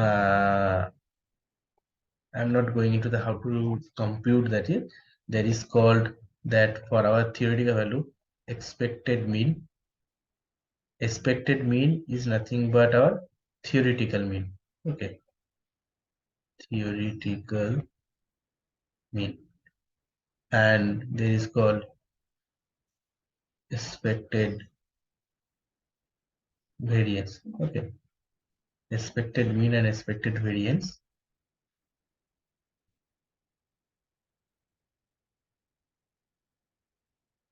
Speaker 1: I'm not going into the how to compute that is. There is called that for our theoretical value, expected mean. Expected mean is nothing but our theoretical mean. Okay. Theoretical mean. And there is called expected variance. Okay. Expected mean and expected variance.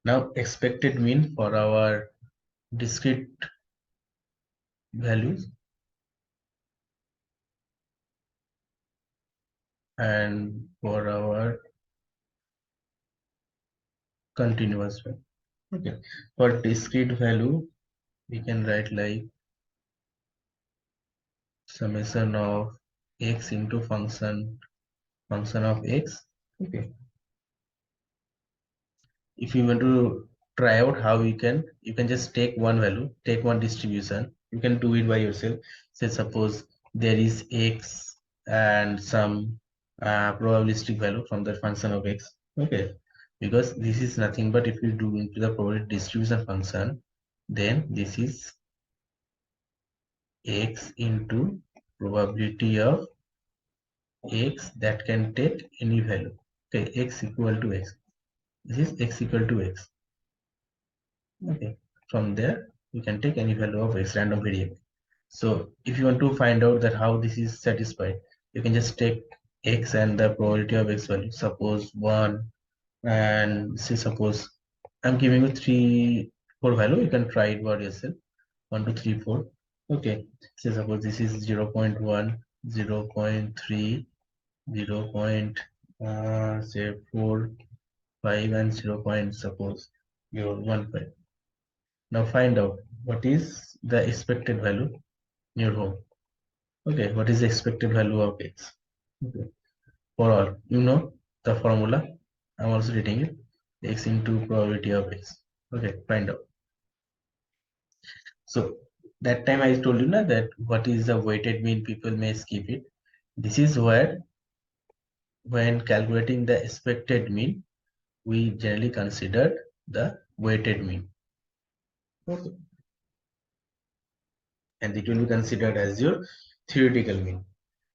Speaker 1: Now expected mean for our discrete values and for our continuous value. Okay, for discrete value we can write like summation of x into function of x. Okay, if you want to try out how you can just take one value, take one distribution, you can do it by yourself. Say suppose there is x and some probabilistic value from the function of x. Okay, because this is nothing but, if you do into the probability distribution function, then this is x into probability of x that can take any value. Okay, x equal to x. This is x equal to x. Okay, from there you can take any value of x, random variable. So if you want to find out that how this is satisfied, you can just take x and the probability of x value. Suppose 1, and say suppose I'm giving you 3, 4 value. You can try it by yourself. 1, 2, 3, 4. Okay. Say suppose this is 0 0.1, 0 0.3, 0 say 4, 5, and 0 suppose your 1, 5. Now find out what is the expected value in your home. Okay, what is the expected value of x? Okay. For all, you know the formula. I'm also reading it. X into probability of x. Okay, find out. So that time I told you na, that what is the weighted mean, people may skip it. This is where, when calculating the expected mean, we generally consider the weighted mean. Okay. And it will be considered as your theoretical mean.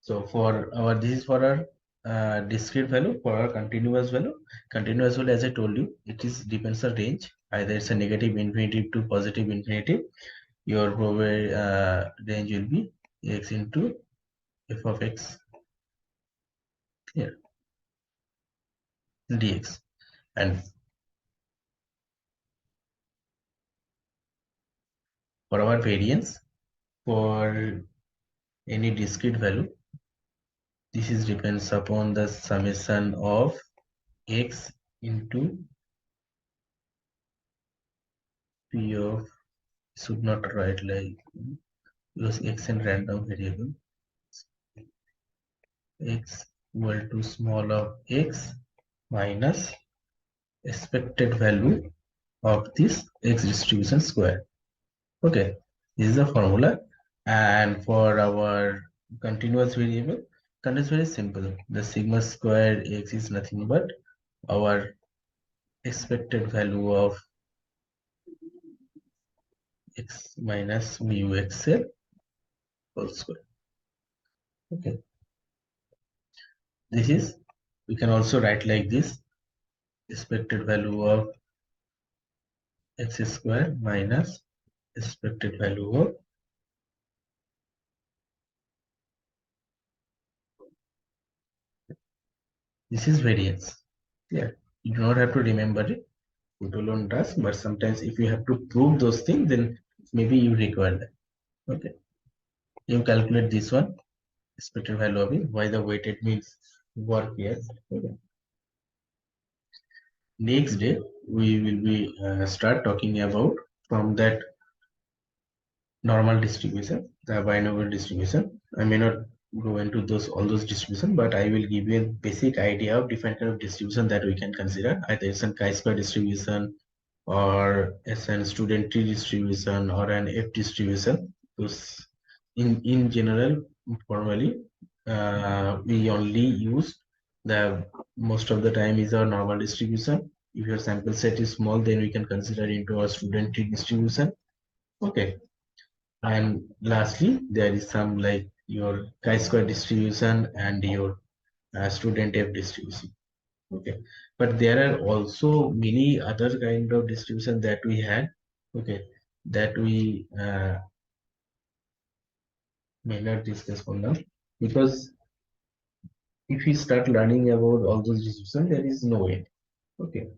Speaker 1: So for our, this is for our discrete value. For our continuous value, as I told you, it is depends on range. Either it's a negative infinity to positive infinity. Your probability range will be x into f of x here dx. And for our variance, for any discrete value, this is depends upon the summation of x into p of, should not write like, because x and random variable, x equal to small of x minus expected value of this x distribution square. Okay, this is the formula. And for our continuous variable, continuous very simple. The sigma square x is nothing but our expected value of x minus mu xl whole square. Okay. This is, we can also write like this, expected value of x square minus expected value of this is variance. Yeah, you do not have to remember it. It alone does, but sometimes if you have to prove those things, then maybe you require that. Okay. You calculate this one, expected value of it, why the weighted means work here. Okay. Next day, we will be start talking about from that normal distribution, the binomial distribution. I may not go into those all those distribution, but I will give you a basic idea of different kind of distribution that we can consider. Either it's a chi-square distribution, or it's an student tree distribution, or an F distribution. Those in general, formally, we only use the most of the time is our normal distribution. If your sample set is small, then we can consider into our student tree distribution. Okay. And lastly, there is some like your chi-square distribution and your student F distribution. Okay, but there are also many other kind of distribution that we had. Okay, that we may not discuss for now, because if we start learning about all those distribution, there is no way. Okay,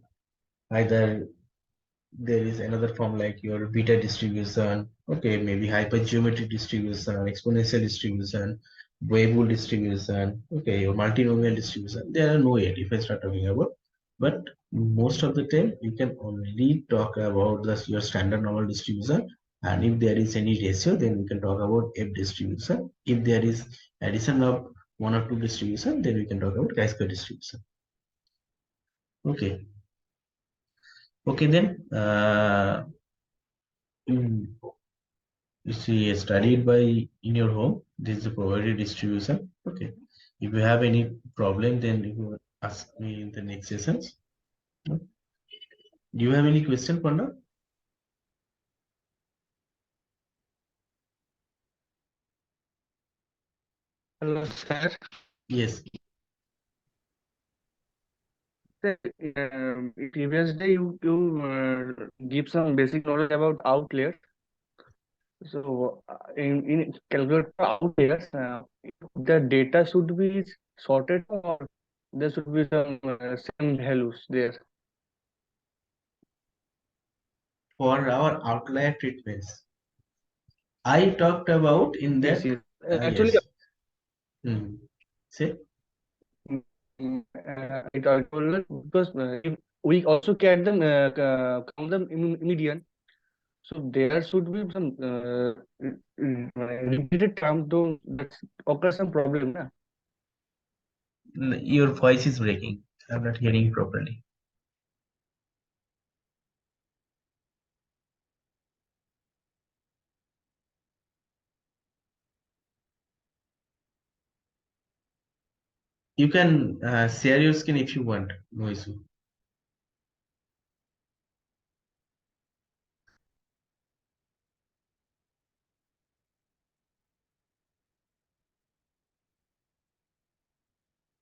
Speaker 1: either there is another form like your beta distribution, okay, maybe hypergeometric distribution, exponential distribution, Weibull distribution, okay, your multinomial distribution. There are no yet if I start talking about, but most of the time you can only talk about your standard normal distribution, and if there is any ratio, then we can talk about F distribution. If there is addition of one or two distribution, then we can talk about chi-square distribution. Okay. Okay, then mm, you see studied by in your home, this is the probability distribution. Okay, if you have any problem, then you ask me in the next sessions. Do you have any question for now?
Speaker 4: Hello, sir.
Speaker 1: Yes.
Speaker 4: Sir, in previous day you give some basic knowledge about outliers. So in calculate for outliers, the data should be sorted or there should be some same values there.
Speaker 1: For our outlier treatments, I talked about in
Speaker 4: Yes,
Speaker 1: that.
Speaker 4: yes. Actually,
Speaker 1: Yes. Say.
Speaker 4: I told you because if we also get them count them median. So there should be some repeated term to that occur some problem. Na?
Speaker 1: Your voice is breaking. I'm not hearing properly. You can share your screen if you want. No issue.